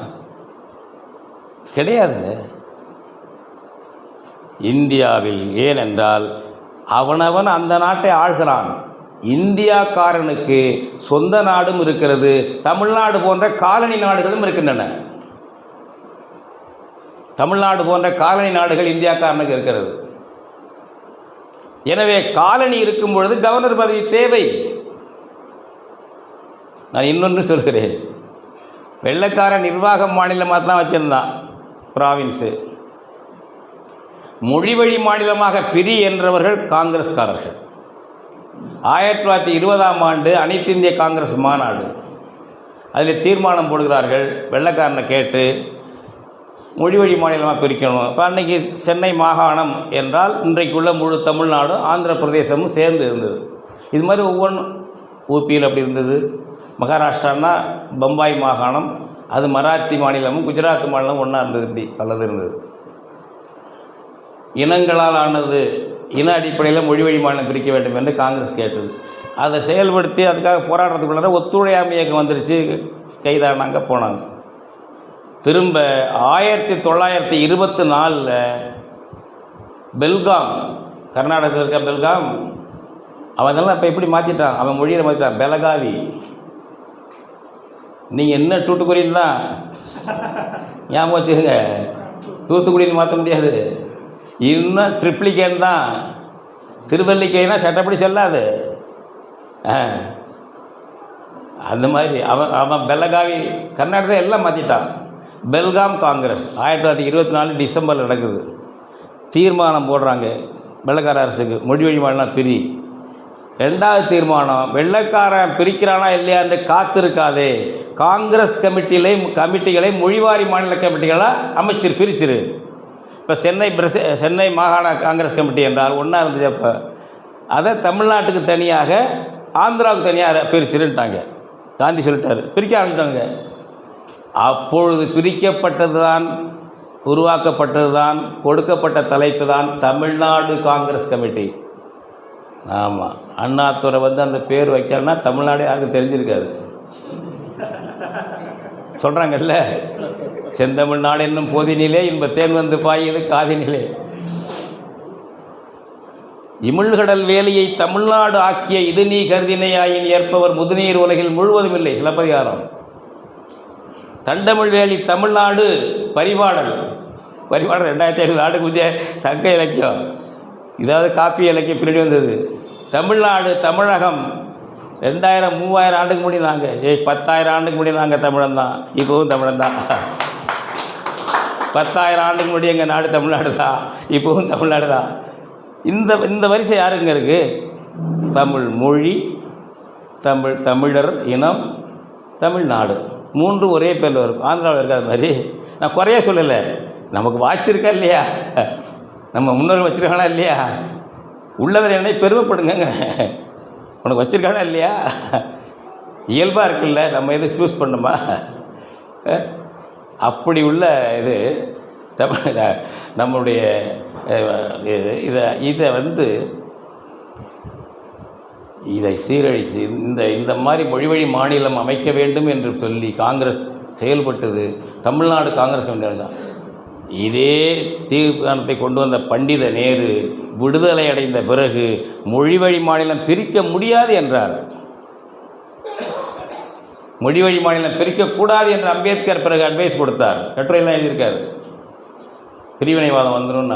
கிடையாதுங்க. இந்தியாவில் ஏனென்றால் அவனவன் அந்த நாட்டை ஆள்கிறான். இந்தியாக்காரனுக்கு சொந்த நாடும் இருக்கிறது, தமிழ்நாடு போன்ற காலனி நாடுகளும் இருக்கின்றன. தமிழ்நாடு போன்ற காலனி நாடுகள் இந்தியாக்காரனுக்கு இருக்கிறது. எனவே காலனி இருக்கும் பொழுது கவர்னர் பதவி தேவை. நான் இன்னொன்று சொல்கிறேன், வெள்ளைக்கார நிர்வாக மாநிலமாக தான் வச்சுருந்தான் ப்ராவின்ஸு. மொழி வழி மாநிலமாக பிரி என்றவர்கள் காங்கிரஸ்காரர்கள். 1920ஆம் ஆண்டு அனைத்து இந்திய காங்கிரஸ் மாநாடு, அதில் தீர்மானம் போடுகிறார்கள், வெள்ளைக்காரனை கேட்டு மொழி வழி மாநிலமாக பிரிக்கணும். இப்போ அன்றைக்கி சென்னை மாகாணம் என்றால் இன்றைக்குள்ள முழு தமிழ்நாடும் ஆந்திர பிரதேசமும் சேர்ந்து இருந்தது. இது மாதிரி ஒவ்வொன்றும் ஊபியில் அப்படி இருந்தது. மகாராஷ்டிரானா பம்பாய் மாகாணம், அது மராத்தி மாநிலமும் குஜராத் மாநிலமும் ஒன்றா இருந்தது. இப்படி பலது இருந்தது. இனங்களால் ஆனது, இன அடிப்படையில் மொழி வழி மாநிலம் பிரிக்க வேண்டும் என்று காங்கிரஸ் கேட்டது. அதை செயல்படுத்தி அதுக்காக போராட்டத்துக்குள்ள ஒத்துழையாமை இயக்கம் வந்துருச்சு, கைதானாங்க, போனாங்க. திரும்ப 1924 பெல்காம், கர்நாடகத்தில் இருக்க பெல்காம், அவன் அதெல்லாம் இப்போ எப்படி மாற்றிட்டான், அவன் மொழியை மாற்றிட்டான், பெலகாவி. நீங்கள் என்ன தூத்துக்குடின்னு தான் ஞாபகம் வச்சுக்கோங்க, தூத்துக்குடின்னு மாற்ற முடியாது. இன்னும் ட்ரிப்ளிகேன் தான். திருவல்லிக்கைனா சட்டப்படி செல்லாது. அந்த மாதிரி அவன் பெலகாவி, கர்நாடகத்தில் எல்லாம் மாற்றிட்டான். பெல்காம் காங்கிரஸ் 1924 டிசம்பரில் நடக்குது. தீர்மானம் போடுறாங்க வெள்ளைக்கார அரசுக்கு, மொழி வழி மாநிலம் பிரி. ரெண்டாவது தீர்மானம், வெள்ளைக்காரன் பிரிக்கிறானா இல்லையா என்று காத்திருக்காதே, காங்கிரஸ் கமிட்டிகளை மொழிவாரி மாநில கமிட்டிகளாக பிரிச்சிரு. இப்போ சென்னை மாகாண காங்கிரஸ் கமிட்டி என்றால் ஒன்றா இருந்துச்சு. அப்போ அதை தமிழ்நாட்டுக்கு தனியாக, ஆந்திராவுக்கு தனியாக பிரிச்சிருட்டாங்க. காந்தி சொல்லிட்டார், பிரிக்க ஆரம்பித்தாங்க. அப்பொழுது பிரிக்கப்பட்டது தான், உருவாக்கப்பட்டது தான், கொடுக்கப்பட்ட தலைப்பு தான் தமிழ்நாடு காங்கிரஸ் கமிட்டி. ஆமாம், அண்ணாதுரை அந்த பேர் வைக்கலன்னா தமிழ்நாடே யாருக்கும் தெரிஞ்சிருக்காது. சொல்கிறாங்கல்ல, செந்தமிழ்நாடு என்னும் போதினிலே இன்பத்தேன் வந்து பாயுது காதினிலே. இமிழ்கடல் வேலியை தமிழ்நாடு ஆக்கிய இது நீ கருதினையாயின் ஏற்பவர் முதுநீர் உலகில் முழுவதும் இல்லை. சிலப்பதிகாரம். தண்டமிழ் வேலி தமிழ்நாடு பரிபாடல் 2500 ஆண்டுக்கு முந்தைய சங்க இலக்கியம். இதாவது காப்பி இலக்கியம் பின்னாடி வந்தது. தமிழ்நாடு, தமிழகம் 2000 3000 ஆண்டுக்கு முன்னாடி நாங்கள் 10,000 ஆண்டுக்கு முன்னாடி நாங்கள் தமிழன் தான், இப்போவும் தமிழன் தான். 10,000 ஆண்டுக்கு முன்னாடி எங்கள் நாடு தமிழ்நாடு தான், இப்போவும் தமிழ்நாடு தான். இந்த வரிசை யாருங்க இருக்குது? தமிழ் மொழி, தமிழர் இனம், தமிழ்நாடு, மூன்று ஒரே பேரில் இருக்கும். ஆந்திராவில் இருக்காது மாதிரி. நான் குறைய சொல்லலை, நமக்கு வாட்சிருக்கா இல்லையா, நம்ம முன்னோர்கள் வச்சுருக்கானா இல்லையா, உள்ளதில் என்னை பெருமைப்படுங்க. உனக்கு வச்சுருக்கானா இல்லையா, இயல்பாக இருக்குல்ல, நம்ம எது சூஸ் பண்ணுமா? அப்படி உள்ள இது நம்முடைய இதை சீரழித்து இந்த மாதிரி மொழிவழி மாநிலம் அமைக்க வேண்டும் என்று சொல்லி காங்கிரஸ் செயல்பட்டது. தமிழ்நாடு காங்கிரஸ் கமிட்டி தான். இதே தீர்மானத்தை கொண்டு வந்த பண்டித நேரு விடுதலை அடைந்த பிறகு மொழிவழி மாநிலம் பிரிக்க முடியாது என்றார். மொழிவழி மாநிலம் பிரிக்கக்கூடாது என்று அம்பேத்கர் பிறகு அட்வைஸ் கொடுத்தார். கட்டுரையெல்லாம் எழுதியிருக்காரு. பிரிவினைவாதம் வந்துடும்.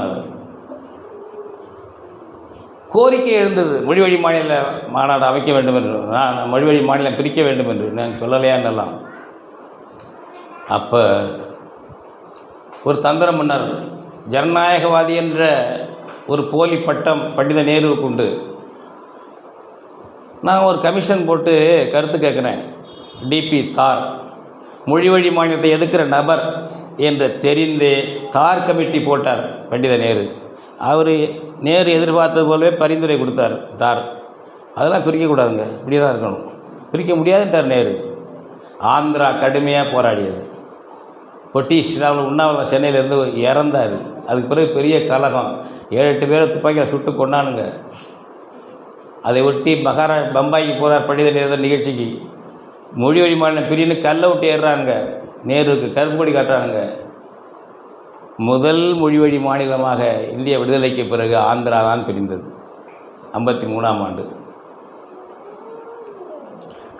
கோரிக்கை எழுந்தது, மொழிவழி மாநில மாநாடு அமைக்க வேண்டும் என்று, நான் மொழிவழி மாநிலம் பிரிக்க வேண்டும் என்று. நான் சொல்லலையான்னெல்லாம். அப்போ ஒரு தந்திரம் பண்ணார். ஜனநாயகவாதி என்ற ஒரு போலி பட்டம் பண்டித நேருவுக்கு உண்டு. நான் ஒரு கமிஷன் போட்டு கருத்து கேட்குறேன். டிபி தார் மொழிவழி மாநிலத்தை எதிர்க்கிற நபர் என்று தெரிந்தே தார் கமிட்டி போட்டார் பண்டித நேரு. அவர் நேரு எதிர்பார்த்தது போலவே பரிந்துரை கொடுத்தார் தார். அதெல்லாம் பிரிக்கக்கூடாதுங்க, இப்படி தான் இருக்கணும், பிரிக்க முடியாதுன்றார் நேரு. ஆந்திரா கடுமையாக போராடியது. பொட்டிஷ் உண்ணாவிரதம் சென்னையிலேருந்து இறந்தார். அதுக்கு பிறகு பெரிய கலகம், 7-8 பேரை துப்பாக்கியில் சுட்டு கொண்டானுங்க. அதை ஒட்டி பம்பாய்க்கு போகிறார் பண்டித நேரு நிகழ்ச்சிக்கு. மொழி வழி மாநிலம் பிரின்னு கல்லை விட்டு ஏறுறாங்க, நேருவுக்கு கருப்பு கொடி காட்டுறாங்க. முதல் மொழி வழி மாநிலமாக இந்திய விடுதலைக்கு பிறகு ஆந்திரா தான் பிரிந்தது 53ஆம் ஆண்டு.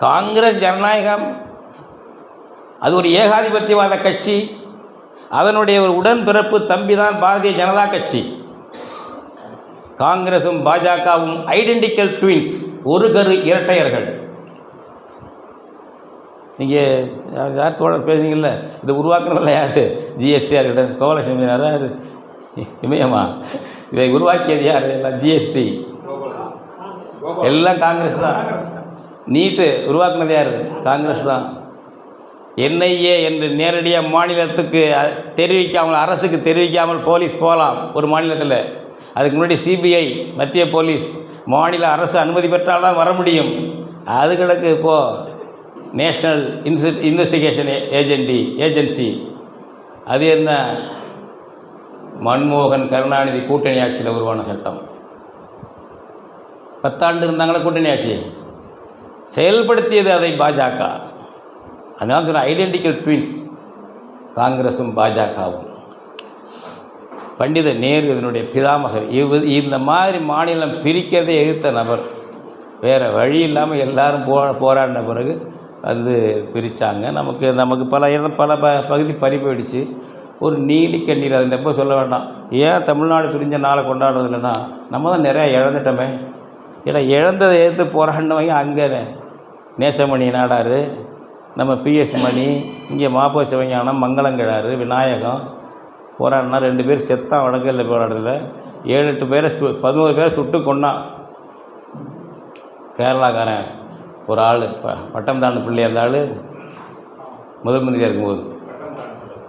காங்கிரஸ் ஜனநாயகம் அது ஒரு ஏகாதிபத்தியவாத கட்சி. அதனுடைய ஒரு உடன்பிறப்பு தம்பி தான் பாரதிய ஜனதா கட்சி. காங்கிரஸும் பாஜகவும் ஐடென்டிக்கல் ட்வின்ஸ், ஒரு கரு இரட்டையர்கள். நீங்கள் யார் தோழர் பேசுறீங்கல்ல, இதை உருவாக்குனதில்ல யார்? ஜிஎஸ்டிஆர் கிட்ட கோபாலட்சுமி யார்? இமயமா? இதை உருவாக்கியது யார்? எல்லாம் ஜிஎஸ்டி எல்லாம் காங்கிரஸ் தான். நீட்டு உருவாக்குனது யார்? காங்கிரஸ் தான். என்ஐஏ என்று நேரடியாக மாநிலத்துக்கு தெரிவிக்காமல், அரசுக்கு தெரிவிக்காமல் போலீஸ் போகலாம் ஒரு மாநிலத்தில். அதுக்கு முன்னாடி சிபிஐ, மத்திய போலீஸ், மாநில அரசு அனுமதி பெற்றால்தான் வர முடியும். அது கிடக்கு இப்போது நேஷ்னல் இன்வெஸ்டிகேஷன் ஏஜென்சி. அது என்ன? மன்மோகன் கருணாநிதி கூட்டணி ஆட்சியில் உருவான சட்டம். 10 ஆண்டு இருந்தாங்களே கூட்டணி ஆட்சி, செயல்படுத்தியது அதை பாஜக. அதனால சொன்ன ஐடென்டிக்கல் ட்வின்ஸ் காங்கிரஸும் பாஜகவும். பண்டித நேரு இதனுடைய பிதாமகர். இந்த மாதிரி மாநிலம் பிரிக்கிறதை எதிர்த்த நபர். வேறு வழி இல்லாமல் எல்லோரும் போராடின பிறகு வந்து பிரித்தாங்க. நமக்கு பல பகுதி பறி போயிடுச்சு. ஒரு நீலி கண்ணீர். அது எப்போ சொல்ல வேண்டாம். ஏன் தமிழ்நாடு பிரிஞ்ச நாளை கொண்டாடுறது இல்லைன்னா, நம்ம தான் நிறையா இழந்துட்டோமே. ஏன்னா இழந்ததை எதிர்த்து போராடினவங்க அங்கே நேசமணி நாடார், நம்ம பிஎஸ் மணி, இங்கே மாப்போ சிவஞானம், மங்களங்கிழாறு, விநாயகம் போராடினா 2 பேர் செத்தான் வடக்கில் போராடுறதில்ல. 7-8 பேரை 11 பேரை சுட்டு கொண்டான். கேரளாக்காரன் ஒரு ஆள், பட்டம் தாண்டு பிள்ளை. அந்த ஆள் முதல் மந்திரியாக இருக்கும்போது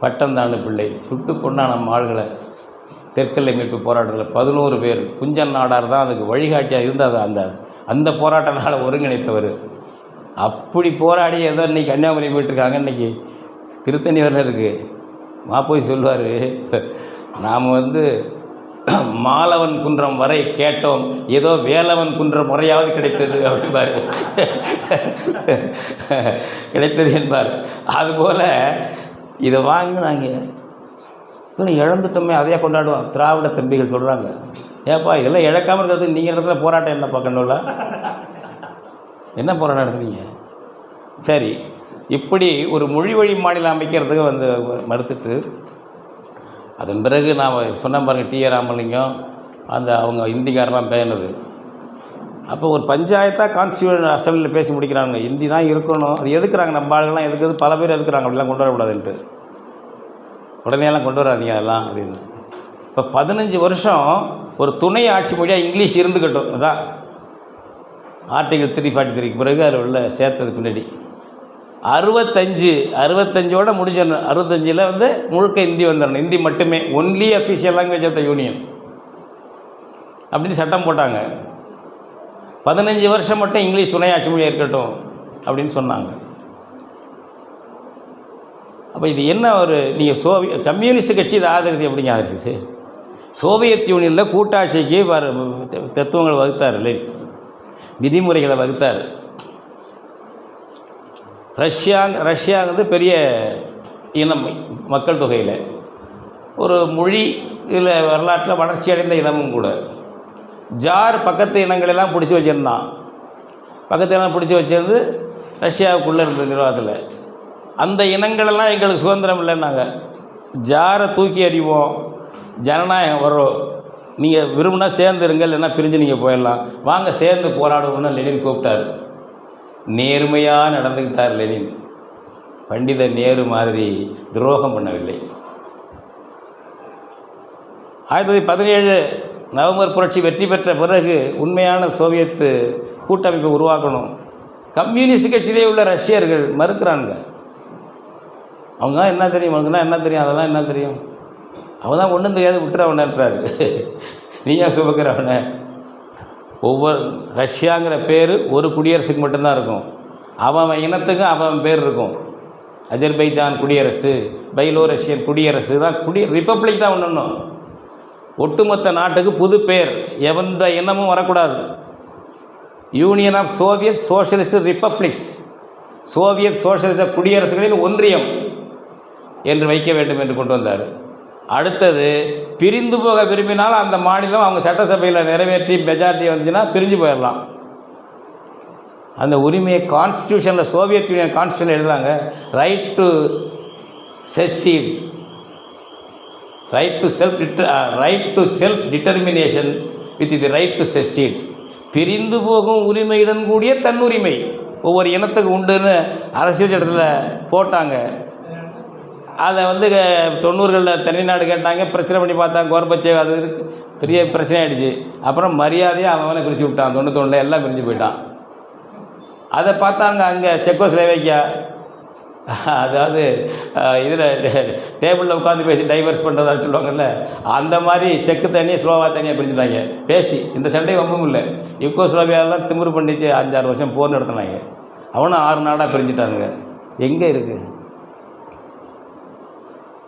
பட்டம் தாண்டு பிள்ளை சுட்டு கொண்டான் நம்ம ஆளுகளை. தெற்கெல்லை மீட்பு போராட்டத்தில் 11 பேர். குஞ்சன் நாடார் தான் அதுக்கு வழிகாட்டியாக இருந்தால் அந்த போராட்டனால் ஒருங்கிணைத்தவர். அப்படி போராடி ஏதோ இன்றைக்கி கன்னியாகுமரி போயிட்டுருக்காங்க. இன்றைக்கி திருத்தணிவரில் இருக்குது. மாப்போய் சொல்லுவார், நாம் மாலவன் குன்றம் வரை கேட்டோம், ஏதோ வேலவன் குன்றம் முறையாவது கிடைத்தது அப்படின்பார். கிடைத்தது என்பார். அதுபோல் இதை வாங்கினாங்க, இழந்துட்டோமே, அதையே கொண்டாடுவோம். திராவிட தம்பிகள் சொல்கிறாங்க, ஏப்பா இதெல்லாம் இழக்காமல் இருக்கிறது நீங்கள் இடத்துல போராட்டம் என்ன பார்க்கணும்ல? என்ன போராட்டம் நடத்துறீங்க? சரி, இப்படி ஒரு மொழி வழி மாநிலம் அமைக்கிறதுக்கு மறுத்துட்டு, அதன் பிறகு நான் சொன்ன பாருங்கள், டி.ஆர். ராமலிங்கம் அவங்க இந்திக்காரெலாம் பேனது. அப்போ ஒரு பஞ்சாயத்தாக கான்ஸ்டியூஷன் அசம்பிளியில் பேசி முடிக்கிறாங்க. ஹிந்தி தான் இருக்கணும். அது எதுக்குறாங்க? நம்ம ஆளுங்கள்லாம் எதுக்குறது? பல பேர் எதுக்குறாங்க அப்படிலாம் கொண்டு வரக்கூடாதுன்ட்டு. உடனேலாம் கொண்டு வராதீங்க அதெல்லாம் அப்படின்னு. இப்போ 15 வருஷம் ஒரு துணை ஆட்சி மொழியாக இங்கிலீஷ் இருந்துக்கட்டும். அதுதான் ஆர்டிகிள் 343க்கு பிறகு அதில் உள்ள சேர்த்தது பின்னாடி 65ஓட முடிஞ்சிடணும். 65ல் முழுக்க ஹிந்தி வந்துடணும். ஹிந்தி மட்டுமே, only official language of the union அப்படின்னு சட்டம் போட்டாங்க. 15 வருஷம் மட்டும் இங்கிலீஷ் துணை ஆட்சி மொழியாக இருக்கட்டும் அப்படின்னு சொன்னாங்க. அப்போ இது என்ன ஒரு நீங்கள் கம்யூனிஸ்ட் கட்சி இதை ஆதரித்து எப்படிங்க ஆதரிக்குது? சோவியத் யூனியனில் கூட்டாட்சிக்கு தத்துவங்கள் வகுத்தார், இல்லை விதிமுறைகளை வகுத்தார். ரஷ்யா பெரிய இனம் மக்கள் தொகையில், ஒரு மொழி இதில் வரலாற்றில் வளர்ச்சி அடைந்த இனமும் கூட. ஜார் பக்கத்து இனங்களெல்லாம் பிடிச்சி வச்சுருந்தான். பக்கத்து இனம் பிடிச்சி வச்சிருந்து ரஷ்யாவுக்குள்ளே இருந்த நிர்வாகத்தில் அந்த இனங்களெல்லாம் எங்களுக்கு சுதந்திரம் இல்லைன்னாங்க. ஜாரை தூக்கி அறிவோம், ஜனநாயகம் வரும், நீங்கள் விரும்பினா சேர்ந்துருங்க, இல்லைன்னா பிரிஞ்சு நீங்கள் போயிடலாம், வாங்க சேர்ந்து போராடுவோம்னு லெனின் கூப்பிட்டார். நேர்மையாக நடந்துக்கிட்டார் லெனின். பண்டித நேரு மாதிரி துரோகம் பண்ணவில்லை. 1917 நவம்பர் புரட்சி வெற்றி பெற்ற பிறகு உண்மையான சோவியத்து கூட்டமைப்பை உருவாக்கணும். கம்யூனிஸ்ட் கட்சியிலே உள்ள ரஷ்யர்கள் மறுக்கிறாங்க. அவங்க என்ன தெரியும், அவனுக்குன்னா என்ன தெரியும், அதெல்லாம் என்ன தெரியும், அவன் தான் ஒன்றும் தெரியாது விட்டுற அவனன்றாரு. நீயா சுபக்கிறவனை? ஒவ்வொரு ரஷ்யாங்கிற பேர் ஒரு குடியரசுக்கு மட்டும்தான் இருக்கும். அவன் இனத்துக்கும் அவன் பேர் இருக்கும். அஜர்பைஜான் குடியரசு, பைலோ ரஷ்யன் குடியரசு தான் ரிப்பப்ளிக் தான் ஒன்று. ஒட்டுமொத்த நாட்டுக்கு புது பேர், எந்த இனமும் வரக்கூடாது. Union of Soviet Socialist Republics Soviet சோசியலிச குடியரசுகளின் ஒன்றியம் என்று வைக்க வேண்டும் என்று கொண்டு வந்தார். அடுத்தது, பிரிந்து போக விரும்பினால் அந்த மாநிலம் அவங்க சட்டசபையில் நிறைவேற்றி மெஜாரிட்டி வந்துச்சுன்னா பிரிஞ்சு போயிடலாம். அந்த உரிமையை கான்ஸ்டியூஷனில், சோவியத் யூனியன் கான்ஸ்டியூஷனில் எழுதுகிறாங்க. Right to secede, right to self determination with the right to secede. பிரிந்து போகும் உரிமையுடன் கூடிய தன்னுரிமை ஒவ்வொரு இனத்துக்கு உண்டுன்னு அரசியல் சட்டத்தில் போட்டாங்க. அதை 90களில் தனிநாடு கேட்டாங்க, பிரச்சனை பண்ணி பார்த்தாங்க. கோர்பச்சேவ் அது பெரிய பிரச்சனை ஆகிடுச்சு. அப்புறம் மரியாதையை அவனை பிரித்து விட்டான். 91 எல்லாம் பிரிஞ்சு போயிட்டான். அதை பார்த்தாங்க அங்கே செக்கோஸ்லோவேக்கியா, அதாவது இதில் டேபிளில் உட்காந்து பேசி டைவர்ஸ் பண்ணுறதா சொல்லுவாங்கல்ல, அந்த மாதிரி செக்கு தனியாக ஸ்லோவா தனியாக பிரிஞ்சுட்டாங்க பேசி. இந்த சண்டை வம்பும் இல்லை. யுகோஸ்லோவியாவெல்லாம் திமிரு பண்ணிச்சு 5-6 வருஷம் போர் நடத்தினாங்க. அவனும் 6 நாடாக பிரிஞ்சுட்டாங்க. எங்கே இருக்குது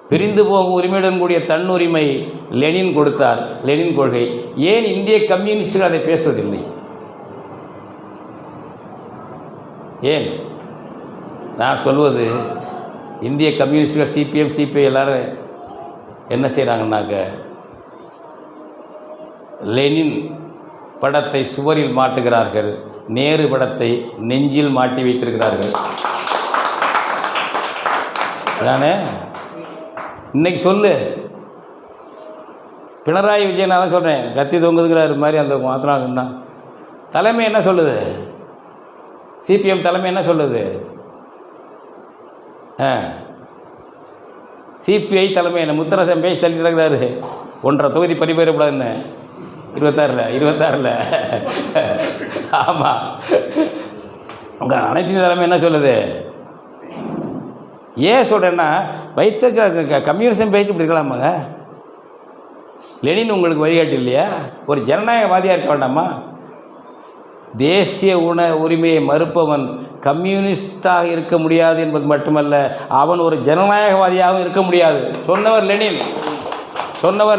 பிரிந்து போகும் உரிமையுடன் கூடிய தன்னுரிமை? லெனின் கொடுத்தார், லெனின் கொள்கை. ஏன் இந்திய கம்யூனிஸ்டுகள் அதை பேசுவதில்லை? ஏன்? நான் சொல்வது, இந்திய கம்யூனிஸ்டுகள் சிபிஎம் சிபிஐ எல்லோரும் என்ன செய்கிறாங்கன்னாக்க, லெனின் படத்தை சுவரில் மாட்டுகிறார்கள், நேரு படத்தை நெஞ்சில் மாட்டி வைத்திருக்கிறார்கள். அதானே இன்னைக்கு சொல்லு. பினராயி விஜயன் தான் சொல்கிறேன், கத்தி தொங்குதுங்கிறாரு மாதிரி அந்த மாத்தினா தலைமை என்ன சொல்லுது? சிபிஎம் தலைமை என்ன சொல்லுது? சிபிஐ தலைமை என்ன முத்தரசன் பேசி தள்ளிட்டு இருக்கிறாரு, 1.5 தொகுதி பறிபோயிடக்கூடாதுன்னு 26 ஆமாம். உங்கள் அனைத்து தலைமை என்ன சொல்லுது? ஏன் சொல்கிறேன்னா, வைத்த கம்யூனிசம் பேச்சு இப்படி இருக்கலாமாங்க? லெனின் உங்களுக்கு வழிகாட்டி இல்லையா? ஒரு ஜனநாயகவாதியாக இருக்க வேண்டாமா? தேசிய உரிமையை மறுப்பவன் கம்யூனிஸ்டாக இருக்க முடியாது என்பது மட்டுமல்ல, அவன் ஒரு ஜனநாயகவாதியாகவும் இருக்க முடியாது. சொன்னவர்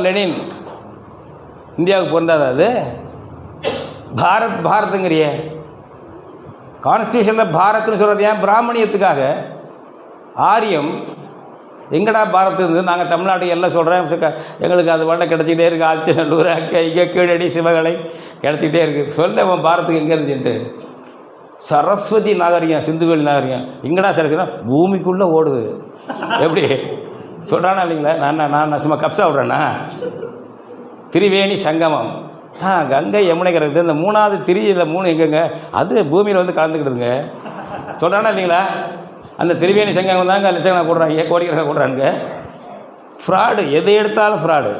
லெனின். இந்தியாவுக்கு பொருந்தாது அது. பாரத்துங்கிறிய கான்ஸ்டியூஷனில் பாரத்னு சொல்கிறது ஏன்? பிராமணியத்துக்காக. ஆரியம் எங்கடா பாரத் இருந்தது? நாங்கள் தமிழ்நாட்டுக்கு எல்லாம் சொல்கிறேன், எங்களுக்கு அது வண்டை கிடச்சிக்கிட்டே இருக்குது. ஆச்சநல்லூர், அங்கே இங்கே கீழடி, சிவகலை கிடச்சிக்கிட்டே இருக்குது. சொல்ல அவன் பாரத்துக்கு எங்கே இருந்துச்சுட்டு. சரஸ்வதி நாகரிகம், சிந்துவெளி நாகரிகம் எங்கடா சரஸ்வதி? பூமிக்குள்ளே ஓடுது. எப்படி சொல்கிறானா இல்லைங்களா? நான் சும்மா கப்ஸா விட்றேன்னா. திரிவேணி சங்கமம், கங்கை யமுனை கிடக்குது. இந்த 3வது திரியில் 3 எங்கெங்க? அது பூமியில் கலந்துக்கிடுதுங்க. சொல்கிறானா இல்லைங்களா? அந்த திரிவேணி சங்கம் தாங்க லட்சக்கணக்காக கூடுறாங்க, கோடிக்கணக்காக கூடுறாங்க. ஃப்ராடு, எதை எடுத்தாலும் ஃப்ராடு.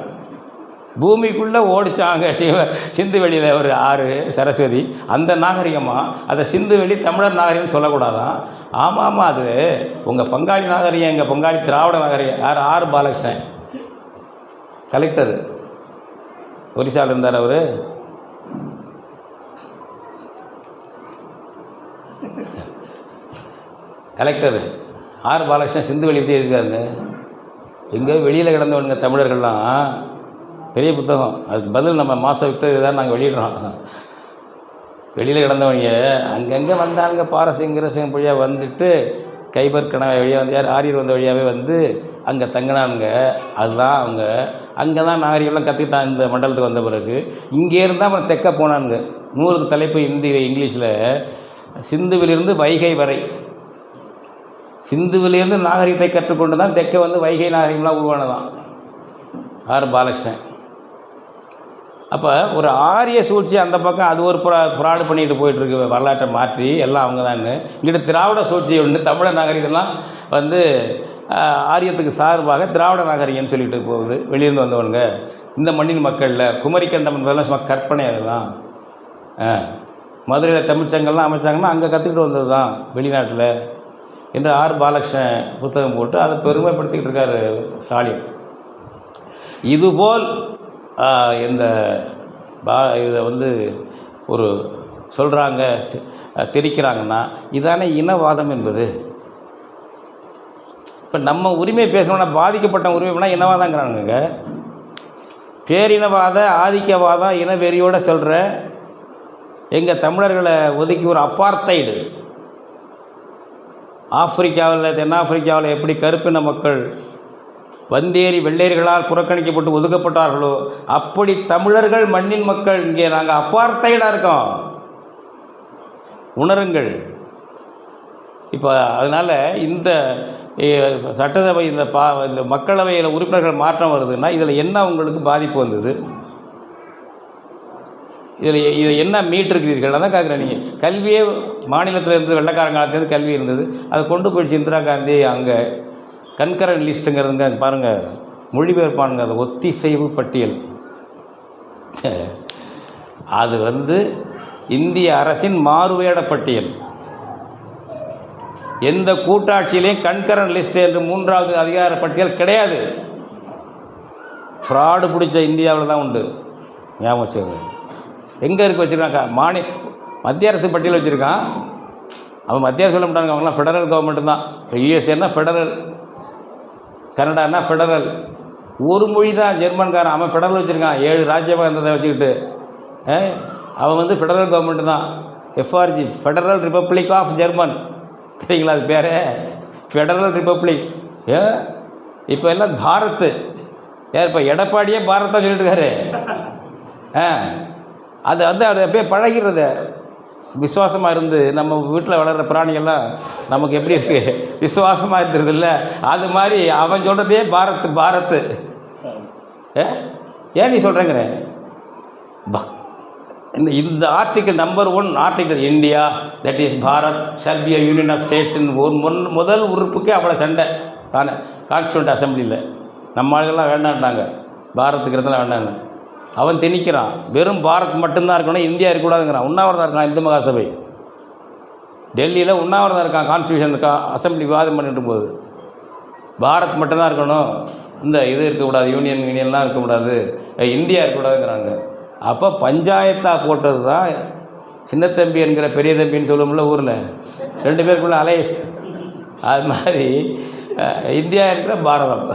பூமிக்குள்ளே ஓடிச்சாங்க சிந்து வெளியில் ஒரு ஆறு சரஸ்வதி, அந்த நாகரிகமாக அதை சிந்து வெளி தமிழர் நாகரிகம் சொல்லக்கூடாதான். ஆமாம், அது உங்கள் பங்காளி நாகரிகம், எங்கள் பங்காளி திராவிட நாகரிகம். யார்? ஆர் பாலகிருஷ்ணன், கலெக்டர், ஒரிசாவில் இருந்தார் அவர். கலெக்டர் ஆர் பாலகிருஷ்ணன் சிந்து வெளியே எப்படி இருக்காருங்க. எங்கே வெளியில் கிடந்தவனுங்க தமிழர்கள்லாம். பெரிய புத்தகம், அதுக்கு பதில் நம்ம மாதம் விட்டு தான் நாங்கள் வெளியிடுறோம். வெளியில் கிடந்தவங்க அங்கங்கே வந்தாங்க. பாரசிங்கரசிங்க வழியாக வந்துட்டு கைபர் கணவை வழியாக வந்து யார் ஆரியர் வந்த வழியாகவே வந்து அங்கே தங்கினானுங்க. அதுதான் அவங்க அங்கே தான் நாகரிகம்லாம் கற்றுக்கிட்டான். இந்த மண்டலத்துக்கு வந்த பிறகு இங்கே இருந்தால் அவன் தெற்க போனானுங்க. நூலுக்கு தலைப்பு இங்கிலீஷில் சிந்துவிலிருந்து வைகை வரை, சிந்துவிலிருந்து நாகரிகத்தை கற்றுக்கொண்டு தான் தெற்க வந்து வைகை நாகரிகம்லாம் உருவானதான். ஆர் பாலகிருஷ்ணன். அப்போ ஒரு ஆரிய சூழ்ச்சி அந்த பக்கம் அது ஒரு ஃப்ராடு பண்ணிட்டு போயிட்டுருக்கு, வரலாற்றை மாற்றி எல்லாம் அவங்க தான். இங்கிட்ட திராவிட சூழ்ச்சி ஒன்று, தமிழர் நாகரிகம்லாம் வந்து ஆரியத்துக்கு சார்பாக திராவிட நாகரிகம்னு சொல்லிட்டு போகுது. வெளியிருந்து வந்தவனுங்க இந்த மண்ணின் மக்களில் குமரிக்கண்டம் என்பதெல்லாம் சும்மா கற்பனை. அதெல்லாம் மதுரையில் தமிழ்ச்சங்கள்லாம் அமைச்சாங்கன்னா அங்கே கற்றுக்கிட்டு வந்தது தான் வெளிநாட்டில் என்று ஆர் பாலகிருஷ்ணன் புத்தகம் போட்டு அதை பெருமைப்படுத்திக்கிட்டு இருக்கார் ஸ்டாலின். இதுபோல் இந்த இதை வந்து ஒரு சொல்கிறாங்க, திரிக்கிறாங்கன்னா இதானே இனவாதம் என்பது. இப்போ நம்ம உரிமை பேசணும்னா பாதிக்கப்பட்ட உரிமைனா இனவாதங்கிறானுங்க. பேரினவாத ஆதிக்கவாதம் இனவெறியோடு சொல்கிற எங்கள் தமிழர்களை ஒதுக்கி ஒரு அப்பார்த்தைடு ஆப்பிரிக்காவில், தென்னாப்பிரிக்காவில் எப்படி கருப்பின மக்கள் வந்தேறி வெள்ளையர்களால் புறக்கணிக்கப்பட்டு ஒதுக்கப்பட்டார்களோ அப்படி தமிழர்கள் மண்ணின் மக்கள் இங்கே நாங்கள் அப்பார்த்தைடாக இருக்கோம், உணருங்கள். இப்போ அதனால் இந்த சட்டசபை இந்த மக்களவையில் உறுப்பினர்கள் மாற்றம் வருதுன்னா இதில் என்ன உங்களுக்கு பாதிப்பு வந்தது? இதில் என்ன மீட்டிருக்கிறீர்கள்? அதான் கேட்குறேன். நீங்கள் கல்வியே மாநிலத்தில் இருந்து வெள்ளைக்காரங்காலத்துலேருந்து கல்வி இருந்தது, அதை கொண்டு போயிடுச்சு இந்திரா காந்தி. அங்கே கன்கரண்ட் லிஸ்ட்டுங்கிறதுங்க பாருங்கள், மொழிபெயர்ப்பானுங்க, அது ஒத்திசைவு பட்டியல். அது இந்திய அரசின் மாறுவேட பட்டியல். எந்த கூட்டாட்சியிலையும் கன்கரண்ட் லிஸ்ட் என்று 3வது அதிகார பட்டியல் கிடையாது. ஃப்ராடு பிடிச்ச இந்தியாவில் தான் உண்டு. ஞாபகம் வச்சுக்கோங்க. எங்கே இருக்க வச்சுருக்காங்க? மத்திய அரசு பட்டியல் வச்சுருக்கான். அவன் மத்திய அரசு சொல்ல மாட்டாங்க, அவங்களாம் ஃபெடரல் கவர்மெண்ட்டு தான். இப்போ யூஎஸ்ஏன்னா ஃபெடரல், கனடானா ஃபெடரல். ஒரு மொழி தான் ஜெர்மன்காரன், அவன் ஃபெடரல் வச்சுருக்கான். 7 ராஜ்யமாக இருந்ததை வச்சுக்கிட்டு அவன் ஃபெடரல் கவர்மெண்ட்டு தான். எஃப்ஆர்ஜி, ஃபெடரல் ரிப்பப்ளிக் ஆஃப் ஜெர்மன். சரிங்களா? அது பேர் ஃபெடரல் ரிப்பப்ளிக். இப்போ எல்லாம் பாரத்து. இப்போ எடப்பாடியே பாரத்தான் சொல்லிட்டு இருக்காரு. அது அப்படியே பழகிறது. விசுவாசமாக இருந்து நம்ம வீட்டில் வளர்கிற பிராணிகள்லாம் நமக்கு எப்படி இருக்குது, விசுவாசமாக இருக்கிறது இல்லை? அது மாதிரி அவன் சொல்கிறதே பாரத்து. ஏன் நீ சொல்கிறேங்கிற? இந்த article number 1 article, India that is Bharat shall be a union of ஸ்டேட்ஸ்ன்னு முதல் உறுப்புக்கே அவ்வளோ சண்டை தானே கான்ஸ்டியூண்ட் அசம்பிளியில். நம்ம ஆளுகள்லாம் வேண்டான்ட்டாங்க, பாரத்துக்கிறதுலாம் வேண்டான்னு. அவன் திணிக்கிறான், வெறும் பாரத் மட்டும்தான் இருக்கணும், இந்தியா இருக்கக்கூடாதுங்கிறான். உண்ணாவிரதம் இருக்கான் இந்து மகாசபை. டெல்லியில் உண்ணாவிரதம் இருக்கான், கான்ஸ்டியூஷன் அசம்பிளி விவாதம் பண்ணிட்டு போகுது. பாரத் மட்டும்தான் இருக்கணும், இந்த இது இருக்கக்கூடாது, யூனியன்லாம் இருக்கக்கூடாது, இந்தியா இருக்கக்கூடாதுங்கிறாங்க. அப்போ பஞ்சாயத்தாக போட்டது தான் சின்ன தம்பி என்கிற பெரிய தம்பின்னு சொல்லுவோம்ல ஊரில், 2 பேருக்குள்ள அலையஸ். அது மாதிரி இந்தியா இருக்கிற பாரதம்.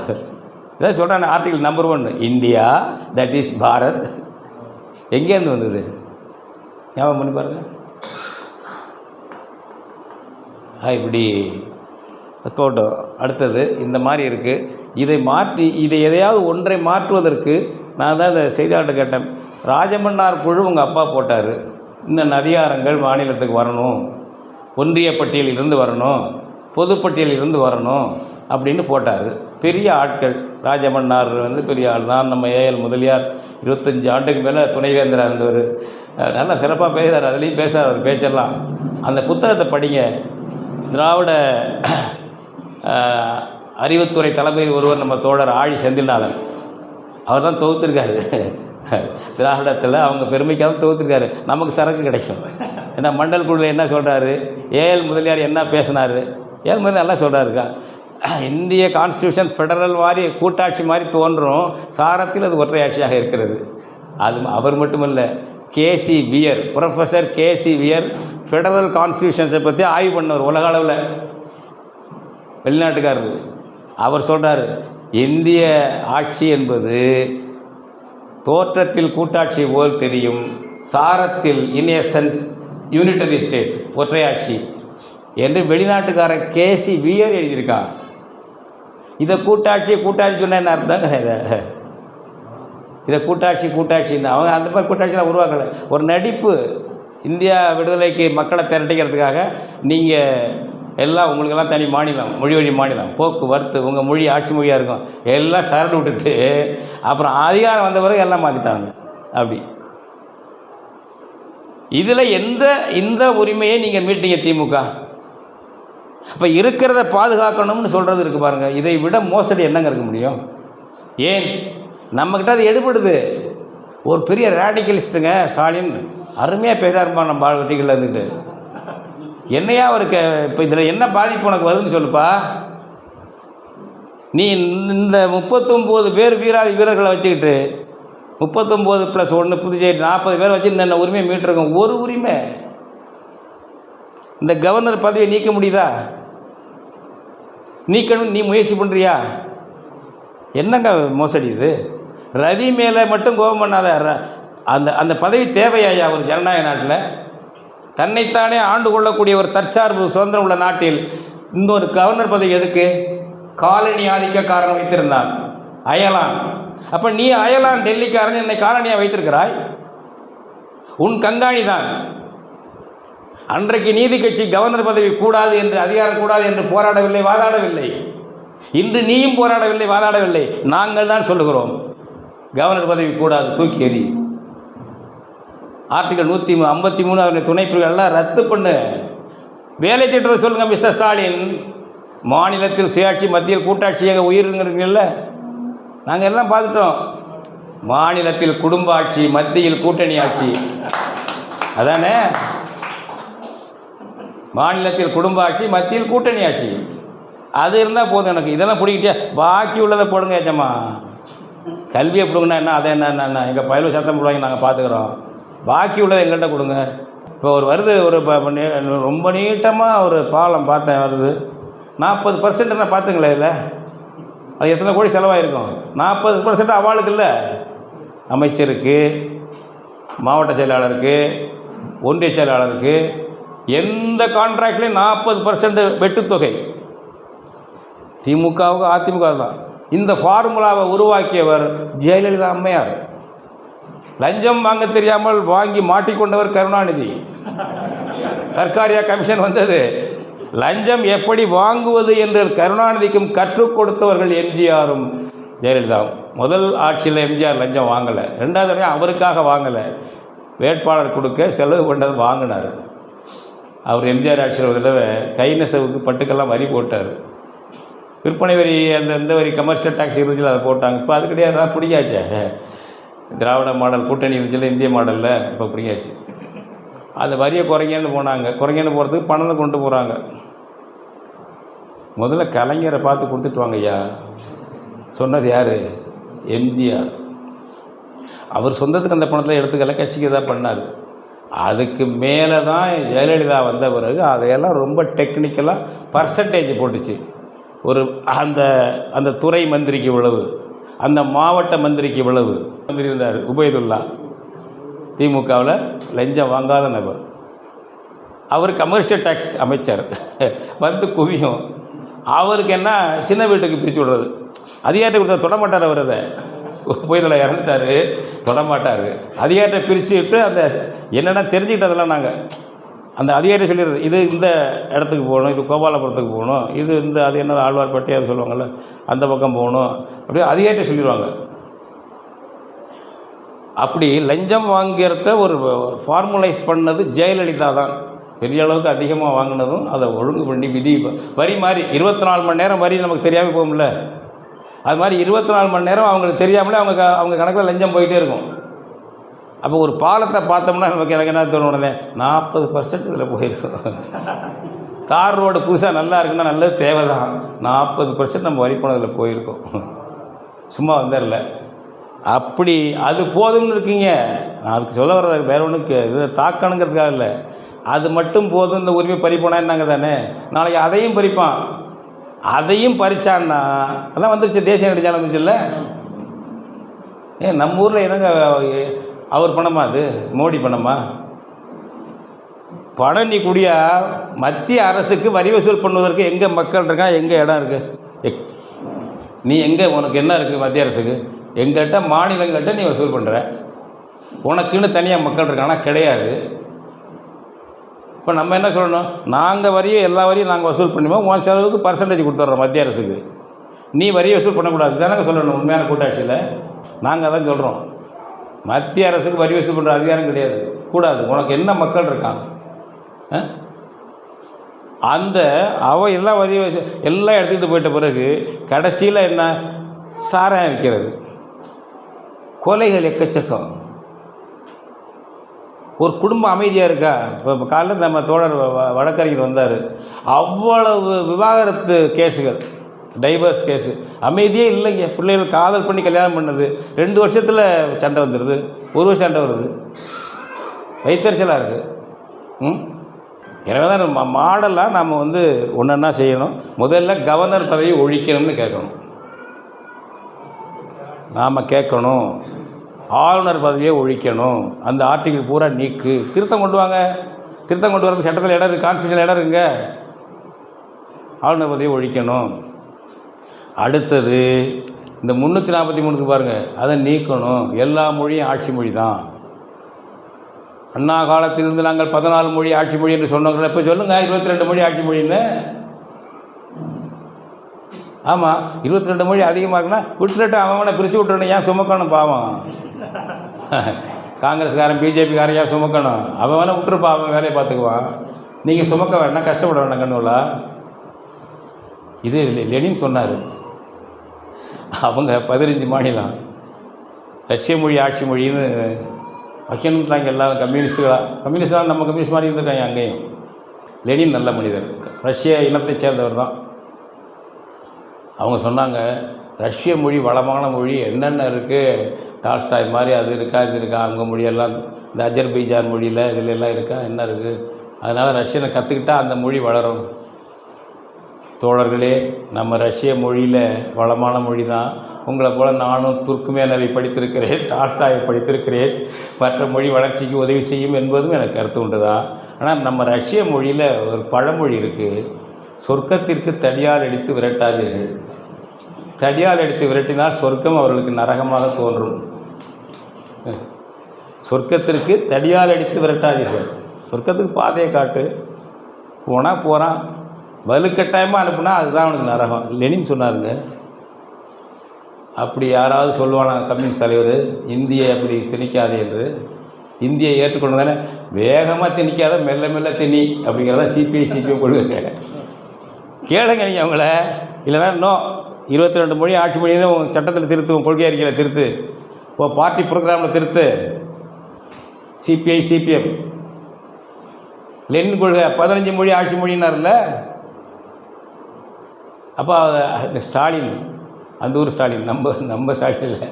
இதான் சொல்கிறாங்க article number 1, India that is Bharat. எங்கேருந்து வந்தது ஞாபகம் பண்ணி பாருங்கள். இப்படி போட்டோம். அடுத்தது இந்த மாதிரி இருக்குது. இதை எதையாவது ஒன்றை மாற்றுவதற்கு நான் தான் இந்த செய்தியாளர்கிட்ட கேட்டேன். ராஜமன்னார் குழு உங்கள் அப்பா போட்டார், இன்னும் அதிகாரங்கள் மாநிலத்துக்கு வரணும், ஒன்றிய பட்டியலிலிருந்து வரணும், பொதுப்பட்டியலிலிருந்து வரணும் அப்படின்னு போட்டார். பெரிய ஆட்கள், ராஜமன்னார் பெரிய ஆள் தான். நம்ம ஏஎல் முதலியார் 25 ஆண்டுக்கு மேலே துணைவேந்தராக இருந்தவர், நல்லா சிறப்பாக பேசுகிறார். அதுலேயும் பேசுகிறார் அவர் பேச்செல்லாம். அந்த புத்தகத்தை படிங்க. திராவிட அறிவுத்துறை தலைமை ஒருவர் நம்ம தோழர் ஆழி செந்தில்நாதன், அவர் தான் தொகுத்திருக்காரு. திராவிடத்தில் அவங்க பெருமைக்காக தொகுத்திருக்காரு. நமக்கு சரக்கு கிடைக்கும். ஏன்னா மண்டல் குழுவில் என்ன சொல்கிறாரு, ஏஎல் முதலியார் என்ன பேசினார், ஏஎல் முதலியார் நல்லா சொல்கிறாருக்கா, இந்திய கான்ஸ்டியூஷன் ஃபெடரல் மாதிரி கூட்டாட்சி மாதிரி தோன்றும், சாரத்தில் அது ஒற்றையாட்சியாக இருக்கிறது. அது அவர் மட்டுமல்ல, கேசி வியர், ப்ரொஃபஸர் கேசி வியர் ஃபெடரல் கான்ஸ்டியூஷன்ஸை பற்றி ஆய்வு பண்ணவர் உலக அளவில், வெளிநாட்டுக்காரர். அவர் சொல்கிறார், இந்திய ஆட்சி என்பது தோற்றத்தில் கூட்டாட்சி போல் தெரியும், சாரத்தில் இன் எசன்ஸ் யூனிட்டரி ஸ்டேட், ஒற்றையாட்சி என்று வெளிநாட்டுக்காரர் கேசி வியர் எழுதியிருக்கான். இதை கூட்டாட்சி சொன்னால் என்ன அர்த்தங்க? இதை கூட்டாட்சின்னு அவங்க அந்த மாதிரி கூட்டாட்சியெலாம் உருவாக்கலை. ஒரு நடிப்பு. இந்தியா விடுதலைக்கு மக்களை திரட்டிக்கிறதுக்காக நீங்கள் எல்லாம் உங்களுக்கெல்லாம் தனி மாநிலம், மொழி வழி மாநிலம், போக்குவரத்து உங்கள் மொழி ஆட்சி மொழியாக இருக்கும், எல்லாம் சரடு விட்டுட்டு அப்புறம் அதிகாரம் வந்த பிறகு எல்லாம் மாற்றிட்டாங்க. அப்படி இதில் இந்த உரிமையை நீங்கள் மீட்டீங்க திமுக. அப்போ இருக்கிறத பாதுகாக்கணும்னு சொல்கிறது இருக்குது பாருங்கள். இதை விட மோசடி என்னங்க இருக்க முடியும்? ஏன் நம்மக்கிட்ட அது எடுபடுது. ஒரு பெரிய ரேடிக்கலிஸ்ட்டுங்க ஸ்டாலின், அருமையாக பேசாருப்பா நம்ம வெட்டிகளில் இருந்துட்டு. என்னையா அவருக்கு இப்போ இதில் என்ன பாதிப்பு உனக்கு வருதுன்னு சொல்லுப்பா. நீ இந்த 39 பேர் வீராதி வீரர்களை வச்சுக்கிட்டு 39 + 1 புதுச்சேரி 40 பேர் வச்சு இந்த உரிமையை மீட்டிருக்கோம். ஒரு உரிமை இந்த கவர்னர் பதவியை நீக்க முடியுதா? நீக்கணும் நீ முயற்சி பண்ணுறியா? என்னங்க மோசடி இது? ரவி மேலே மட்டும் கோபம் பண்ணாத. அந்த பதவி தேவையா ஒரு ஜனநாயக நாட்டில்? தன்னைத்தானே ஆண்டு கொள்ளக்கூடிய ஒரு தற்சார்பு சுதந்திரம் உள்ள நாட்டில் இன்னொரு கவர்னர் பதவி எதுக்கு? காலனி ஆதிக்கக்காரன் வைத்திருந்தான், அயலான். அப்போ நீ அயலான் டெல்லிக்காரன், என்னை காலனியாக வைத்திருக்கிறாய், உன் கங்காணி தான். அன்றைக்கு நீதி கட்சி கவர்னர் பதவி கூடாது என்று, அதிகாரம் கூடாது என்று போராடவில்லை, வாதாடவில்லை. இன்று நீயும் போராடவில்லை, வாதாடவில்லை. நாங்கள் தான் சொல்லுகிறோம் கவர்னர் பதவி கூடாது, தூக்கி எறி. ஆர்டிகல் 153 அவருடைய துணை பிரிவுகளெல்லாம் ரத்து பண்ணு. வேலை திட்டத்தை சொல்லுங்கள் மிஸ்டர் ஸ்டாலின். மாநிலத்தில் சுயாட்சி, மத்தியில் கூட்டாட்சி எங்கள் உயிருங்கிறீங்கல்ல, நாங்கள் எல்லாம் பார்த்துட்டோம். மாநிலத்தில் குடும்ப ஆட்சி, மத்தியில் கூட்டணி ஆட்சி, அதானே? மாநிலத்தில் குடும்ப ஆட்சி, மத்தியில் கூட்டணி ஆட்சி, அது இருந்தால் போதும் எனக்கு. இதெல்லாம் பிடிக்கிட்டே பாக்கி உள்ளதை போடுங்க ஏச்சம்மா. கல்வியை பிடுங்கன்னா என்ன, அதை என்ன எங்கள் பயிலும் சத்தம் போடுவாங்க, நாங்கள் பார்த்துக்குறோம். பாக்கி உள்ளதை எங்கள்கிட்ட கொடுங்க. இப்போ ஒரு வருது, ஒரு ரொம்ப நீட்டமாக ஒரு பாலம் பார்த்தேன் வருது, 40% நான் பார்த்துங்களே. இல்லை அது எத்தனை கோடி செலவாயிருக்கும்? 40% அவாளுக்கு இல்லை, அமைச்சருக்கு, மாவட்ட செயலாளருக்கு, ஒன்றிய செயலாளருக்கு, எந்த கான்ட்ராக்ட்லேயும் 40% வெட்டுத்தொகை. திமுகவுக்கு அதிமுக தான். இந்த ஃபார்முலாவை உருவாக்கியவர் ஜெயலலிதா அம்மையார். லஞ்சம் வாங்க தெரியாமல் வாங்கி மாட்டிக்கொண்டவர் கருணாநிதி. சர்க்காரியா கமிஷன் வந்தது. லஞ்சம் எப்படி வாங்குவது என்று கருணாநிதிக்கும் கற்றுக் கொடுத்தவர்கள் எம்ஜிஆரும் ஜெயலலிதாவும். முதல் ஆட்சியில் எம்ஜிஆர் லஞ்சம் வாங்கலை, ரெண்டாவது தடவை அவருக்காக வாங்கலை, வேட்பாளர் கொடுக்க செலவு பண்ணது வாங்கினார். அவர் எம்ஜிஆர் ஆட்சியில் ஒரு தடவை கை நெசவுக்கு பட்டுக்கெல்லாம் வரி போட்டார். விற்பனை வரி, அந்த வரி, கமர்ஷியல் டேக்ஸ் இருந்துச்சு, அதை போட்டாங்க. இப்போ அது கிடையாது, தான் பிடிக்காச்சே. திராவிட மாடல் கூட்டணி இருந்துச்சுல, இந்திய மாடலில், இப்போ பிடிக்காச்சு. அந்த வரியை குறைங்கன்னு போனாங்க. குறைங்கன்னு போகிறதுக்கு பணத்தை கொண்டு போகிறாங்க. முதல்ல கலைஞரை பார்த்து கொடுத்துட்டு வாங்க ஐயா சொன்னது யார்? எம்ஜிஆர். அவர் சொந்தத்துக்கு அந்த பணத்தில் எடுத்துக்கல, கட்சிக்கு தான் பண்ணார். அதுக்கு மேலே தான் ஜெயலலிதா வந்த பிறகு அதையெல்லாம் ரொம்ப டெக்னிக்கலாக பர்சன்டேஜ் போட்டுச்சு. ஒரு அந்த துறை மந்திரிக்கு இவ்வளவு, அந்த மாவட்ட மந்திரிக்கு இவ்வளவு. மந்திரி இருந்தார் உபயதுல்லா, திமுகவில் லஞ்சம் வாங்காத நபர். அவர் கமர்ஷியல் டேக்ஸ் அமைச்சர். வந்து குவியும். அவருக்கு என்ன, சின்ன வீட்டுக்கு பிரித்து விடுறது. அதிகாரத்தை கொடுத்தா தொடமாட்டார். அவர் அதை உபயதுல்லா இறந்துட்டார், தொடமாட்டார். அதிகாரத்தை பிரித்து விட்டு அந்த என்னென்ன தெரிஞ்சுக்கிட்டதெல்லாம் நாங்கள் அந்த அதிகாரி சொல்லிடுறது, இது இந்த இடத்துக்கு போகணும், இது கோபாலபுரத்துக்கு போகணும், இது இந்த அது என்னது ஆழ்வார்பட்டி அது சொல்லுவாங்கள்ல, அந்த பக்கம் போகணும், அப்படியே அதிகாரிட்ட சொல்லிடுவாங்க. அப்படி லஞ்சம் வாங்கிறத ஒரு ஃபார்முலைஸ் பண்ணது ஜெயலலிதா தான். பெரிய அளவுக்கு அதிகமாக வாங்கினதும் அதை ஒழுங்கு பண்ணி விதி வரி மாதிரி 24 மணி நேரம் வரி நமக்கு தெரியாமல் போகும்ல, அது மாதிரி 24 மணி நேரம் அவங்களுக்கு தெரியாமலே அவங்க கணக்கில் லஞ்சம் போயிட்டே இருக்கும். அப்போ ஒரு பாலத்தை பார்த்தோம்னா நமக்கு எனக்கு என்ன தோணும், உடனே 40% இதில் போயிருக்கும். தார் ரோடு புதுசாக நல்லா இருக்குன்னா நல்லது தேவை தான், 40% நம்ம வரி போனதில் போயிருக்கோம். சும்மா வந்துடல. அப்படி அது போதும்னு இருக்கீங்க. நான் அதுக்கு சொல்ல வர்றது வேறு ஒன்றுக்கு இது தாக்கணுங்கிறதுக்காக இல்லை. அது மட்டும் போதும், இந்த உரிமை பறிப்போனா என்னங்க தானே, நாளைக்கு அதையும் பறிப்பான். அதையும் பறிச்சான்னா அதான் வந்துருச்சு, தேசிய நெடுஞ்சாலை வந்துச்சுல்ல. நம்ம ஊரில் என்னங்க அவர் பணமா, அது மோடி பணமா? பணம் நீ குடியா, மத்திய அரசுக்கு வரி வசூல் பண்ணுவதற்கு எங்கே மக்கள் இருக்கா, எங்கே இடம் இருக்குது? நீ எங்கே, உனக்கு என்ன இருக்குது மத்திய அரசுக்கு? எங்கிட்ட மாநிலங்கிட்ட நீ வசூல் பண்ணுற, உனக்குன்னு தனியாக மக்கள் இருக்கானா? கிடையாது. இப்போ நம்ம என்ன சொல்லணும், நாங்கள் வரியும் எல்லா வரியும் நாங்கள் வசூல் பண்ணுவோம், உன் செலவுக்கு பர்சன்டேஜ் கொடுத்துட்றோம் மத்திய அரசுக்கு, நீ வரியை வசூல் பண்ணக்கூடாது தானே சொல்லணும். உண்மையான கூட்டாட்சியில் நாங்கள் அதான் சொல்கிறோம், மத்திய அரசுக்கு வரி வசூல் பண்ணுற அதிகாரம் கிடையாது, கூடாது. உனக்கு என்ன மக்கள் இருக்கான்? அந்த எல்லாம் வரி எல்லாம் எடுத்துக்கிட்டு போயிட்ட பிறகு கடைசியில் என்ன, சாராயம் விற்கிறது, கொலைகள் எக்கச்சக்கம். ஒரு குடும்பம் அமைதியாக இருக்கா? இப்போ காலையில் நம்ம தோழர் வழக்கறிஞர் வந்தார், அவ்வளவு விவாகரத்து கேஸுகள், டைவர்ஸ் கேஸு, அமைதியே இல்லைங்க. பிள்ளைகள் காதல் பண்ணி கல்யாணம் பண்ணது 2 வருஷத்தில் சண்டை வந்துடுது, 1 வருஷம் சண்டை வருது, வைத்தறிச்சலாக இருக்குது. எனவே தான் மாடலாக நாம் ஒன்றா செய்யணும். முதல்ல கவர்னர் பதவியை ஒழிக்கணும்னு கேட்கணும், நாம் கேட்கணும். ஆளுநர் பதவியை ஒழிக்கணும், அந்த ஆர்டிகிள் பூரா நீக்கு, திருத்தம் கொண்டு வாங்க. திருத்தம் கொண்டு வரது சட்டத்தில் இடம் இருக்குது, கான்ஸ்டியூஷனில் இடம் இருக்குங்க. ஆளுநர் பதவியை ஒழிக்கணும். அடுத்தது இந்த 343 பாருங்கள், அதை நீக்கணும். எல்லா மொழியும் ஆட்சி மொழி தான். அண்ணா காலத்திலிருந்து நாங்கள் 14 மொழி ஆட்சி மொழி என்று சொன்னவர்கள் இப்போ சொல்லுங்கள் 22 மொழி ஆட்சி மொழின்னு. ஆமாம், 22 மொழி அதிகமாக இருக்குன்னா விட்டுட்டு அவனை பிரித்து விட்டுறணும். ஏன் சுமக்கணும் பாவம்? காங்கிரஸ்காரன் பிஜேபிக்காரன் ஏன் சுமக்கணும்? அவன் வேணால் விட்டுருப்பா, அவன் வேலையை பார்த்துக்குவான். நீங்கள் சுமக்க வேண்டாம், கஷ்டப்பட வேண்டாம் கண்ணுலா. இது லெனின் சொன்னார். அவங்க 15 மாநிலம் ரஷ்ய மொழி ஆட்சி மொழின்னு வைக்கணுன்றாங்க. எல்லாரும் கம்யூனிஸ்ட் தான், நம்ம கம்யூனிஸ்ட் மாதிரி இருந்திருக்காங்க அங்கேயும். லெனின் நல்ல மனிதர், ரஷ்ய இனத்தை சேர்ந்தவர் தான். அவங்க சொன்னாங்க ரஷ்ய மொழி வளமான மொழி, என்னென்ன இருக்குது, டால்ஸ்டாய் மாதிரி அது இருக்கா இது இருக்கா, அங்கே மொழியெல்லாம் இந்த அஜர்பைஜான் மொழியில் இதில் எல்லாம் இருக்கா, என்ன இருக்குது, அதனால் ரஷ்யனை கற்றுக்கிட்டால் அந்த மொழி வளரும். தோழர்களே, நம்ம ரஷ்ய மொழியில் வளமான மொழி தான். உங்களை போல் நானும் துர்க்குமேனவை படித்திருக்கிறேன், டால்ஸ்டாயை படித்திருக்கிறேன். மற்ற மொழி வளர்ச்சிக்கு உதவி செய்யும் என்பதும் எனக்கு கருத்து உண்டு தான். ஆனால் நம்ம ரஷ்ய மொழியில் ஒரு பழமொழி இருக்குது, சொர்க்கத்திற்கு தடியால் அடித்து விரட்டாதீர்கள். தடியால் அடித்து விரட்டினால் சொர்க்கம் அவர்களுக்கு நரகமாக தோன்றும். சொர்க்கத்திற்கு தடியால் அடித்து விரட்டாதீர்கள். சொர்க்கத்துக்கு பாதையை காட்டு, போனால் போகிறான், வலுக்கட்டாயமாக அனுப்புனா அதுதான் அவனுக்கு நரகம். லெனின் சொன்னாருங்க. அப்படி யாராவது சொல்லுவானா கம்யூனிஸ்ட் தலைவர், இந்தியை அப்படி திணிக்காது என்று? இந்தியை ஏற்றுக்கொண்டு தானே வேகமாக திணிக்காத, மெல்ல மெல்ல திணி அப்படிங்கிறத சிபிஎம் கொள்கைங்க. கேளுங்க நீங்கள் அவங்கள. இல்லைனா இன்னும் 22 மொழி ஆட்சி மொழின்னு உங்கள் சட்டத்தில் திருத்து, உங்கள் கொள்கை அறிக்கையில் திருத்து, பார்ட்டி ப்ரோக்ராமில் திருத்து. சிபிஎம் லெனின் கொள்கை 15 மொழி ஆட்சி மொழின்னார்ல. அப்போ இந்த ஸ்டாலின், அந்த ஊர் ஸ்டாலின், நம்ம ஸ்டாலின் இல்லை,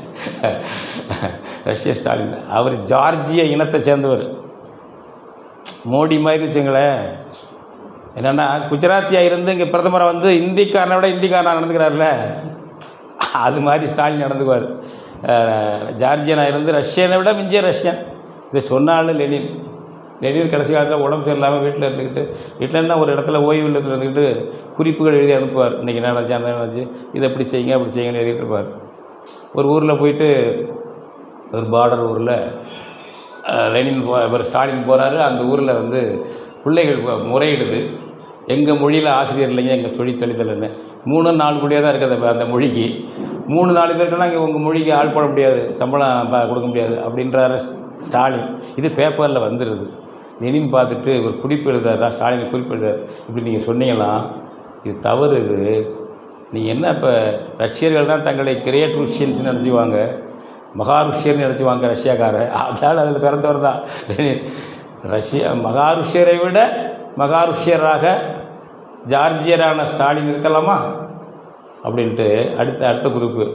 ரஷ்ய ஸ்டாலின், அவர் ஜார்ஜிய இனத்தை சேர்ந்தவர். மோடி மாதிரி வச்சுங்களேன். என்னென்னா குஜராத்தியாக இருந்து இங்கே பிரதமரை வந்து இந்திக்காரனை விட இந்திக்காரனாக நடந்துக்கிறார்ல, அது மாதிரி ஸ்டாலின் நடந்துக்குவார். ஜார்ஜியனாக இருந்து ரஷ்யனை விட மிஞ்சிய ரஷ்யன். இதை சொன்னாலும் லெனின் கடைசி காலத்தில் உடம்பு சரியில்லாமல் வீட்டில் இருந்துக்கிட்டு, வீட்டிலன்னா ஒரு இடத்துல ஓய்வு இல்லத்தில் இருந்துக்கிட்டு குறிப்புகள் எழுதி அனுப்புவார். இன்றைக்கி என்ன நினச்சி அந்த நினச்சி இதை எப்படி செய்யுங்க அப்படி செய்யுங்கன்னு எழுதிட்டு இருப்பார். ஒரு ஊரில் போயிட்டு, ஒரு பார்டர் ஊரில் லெனின் ஸ்டாலின் போகிறாரு. அந்த ஊரில் வந்து பிள்ளைகள் முறையிடுது, எங்கள் மொழியில் ஆசிரியர் இல்லைங்க, எங்கள் தொழிற்தலிதல்னு. 3-4 மொழியாக தான் இருக்குது அந்த மொழிக்கு. 3-4 பேருக்குன்னா இங்கே உங்கள் மொழிக்கு ஆள் போட முடியாது, சம்பளம் கொடுக்க முடியாது அப்படின்றாரு ஸ்டாலின். இது பேப்பரில் வந்துடுது. லெனின் பார்த்துட்டு ஒரு குறிப்பு எழுதுறாரா, ஸ்டாலின் குறிப்பு எழுதுறாரு, இப்படி நீங்கள் சொன்னீங்களா, இது தவறு. இது நீங்கள் என்ன இப்போ ரஷ்யர்கள் தான் தங்களை கிரேட் ருஷ்யன்ஸ் நினச்சிவாங்க, மகா ருஷ்யர்னு நினச்சிவாங்க ரஷ்யாக்காரர். அதனால் அதில் பிறந்தவர் தான் லெனின். மகாருஷ்யரை விட மகாருஷ்யராக ஜார்ஜியரான ஸ்டாலின் இருக்கலாமா அப்படின்ட்டு அடுத்த குறிப்பு.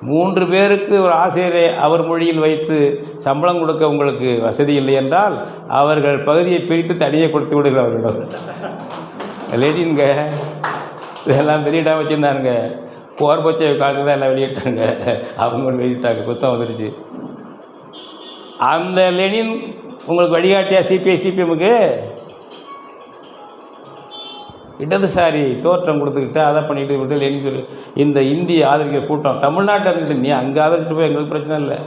3 பேருக்கு ஒரு ஆசிரியரை அவர் மொழியில் வைத்து சம்பளம் கொடுக்க உங்களுக்கு வசதி இல்லை என்றால் அவர்கள் பகுதியை பிரித்து தனியே கொடுத்து விடுங்கள் அவர்களிடம். லெனின்ங்க இதெல்லாம் வெளியிடாமல் வச்சுருந்தானுங்க. போர்பச்சை காலத்து தான் எல்லாம் வெளியிட்டாங்க, அவங்க வெளியிட்டாங்க, குத்தம் வந்துடுச்சு. அந்த லெனின் உங்களுக்கு வழிகாட்டியா சிபிஎம்முக்கு? இடதுசாரி தோற்றம் கொடுத்துக்கிட்டு அதை பண்ணிட்டு விட்டு லெனின் சொல்லி இந்த இந்திய ஆதரிக்கிற கூட்டம் தமிழ்நாட்டில் இருந்துக்கிட்டு, நீ அங்கே ஆதரிச்சுட்டு போய் எங்களுக்கு பிரச்சனை இல்லை,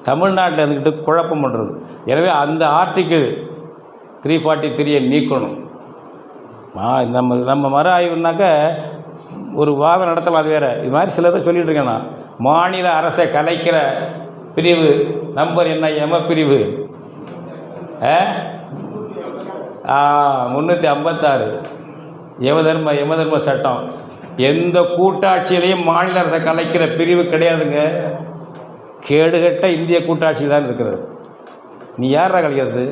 தமிழ்நாட்டில் இருந்துக்கிட்டு குழப்பம் பண்ணுறது. எனவே அந்த ஆர்டிக்கிள் 343 நீக்கணும். நம்ம மறு ஆய்வுனாக்க ஒரு வாதம் நடத்தலாம், அது வேறு. இது மாதிரி சிலதை சொல்லிகிட்டு இருக்கேன் நான். மாநில அரசை கலைக்கிற பிரிவு நம்பர் என்ன, எம பிரிவு 356 யமதர்ம சட்டம். எந்த கூட்டாட்சியிலையும் மாநில அரசை கலைக்கிற பிரிவு கிடையாதுங்க. கேடுகட்ட இந்திய கூட்டாட்சி தான் இருக்கிறது. நீ யாரா கலைக்கிறது?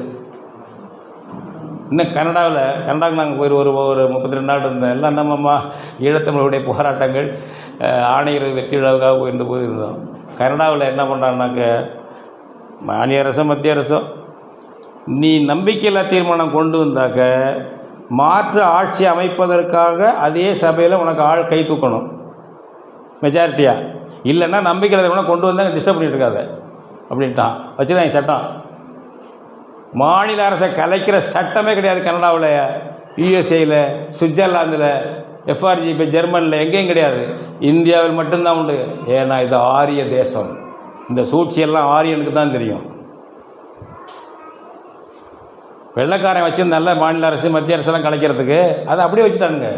இன்னும் கனடாவுக்கு நாங்கள் போய் ஒரு 32 நாள் இருந்தோம். எல்லாம் நம்மம்மா ஈழத்தமிழுடைய போராட்டங்கள் ஆணையர் வெற்றி விழாவுக்காக போயிருந்த போது இருந்தோம். கனடாவில் என்ன பண்ணுறாங்கனாக்க, மாநில அரசோ மத்திய அரசோ நீ நம்பிக்கையில்லா தீர்மானம் கொண்டு வந்தாக்க மாற்று ஆட்சி அமைப்பதற்காக அதே சபையில் உனக்கு ஆள் கை தூக்கணும் மெஜாரிட்டியாக. இல்லைன்னா நம்பிக்கையில்லா தீர்மானம் கொண்டு வந்தாங்க டிஸ்டர்ப் பண்ணிட்டு இருக்காத அப்படின்ட்டான். வச்சுருக்காங்க சட்டம். மாநில அரசை கலைக்கிற சட்டமே கிடையாது கனடாவில், யூஎஸ்ஏயில், சுவிட்சர்லாந்தில், எஃப்ஆர்ஜிபி ஜெர்மனியில் எங்கேயும் கிடையாது, இந்தியாவில் மட்டும்தான் உண்டு. ஏன்னா இது ஆரிய தேசம். இந்த சூழ்ச்சியெல்லாம் ஆரியனுக்கு தான் தெரியும். வெள்ளைக்காரன் வச்சு நல்ல மாநில அரசு மத்திய அரசெல்லாம் கலைக்கிறதுக்கு அதை அப்படியே வச்சுட்டானுங்க.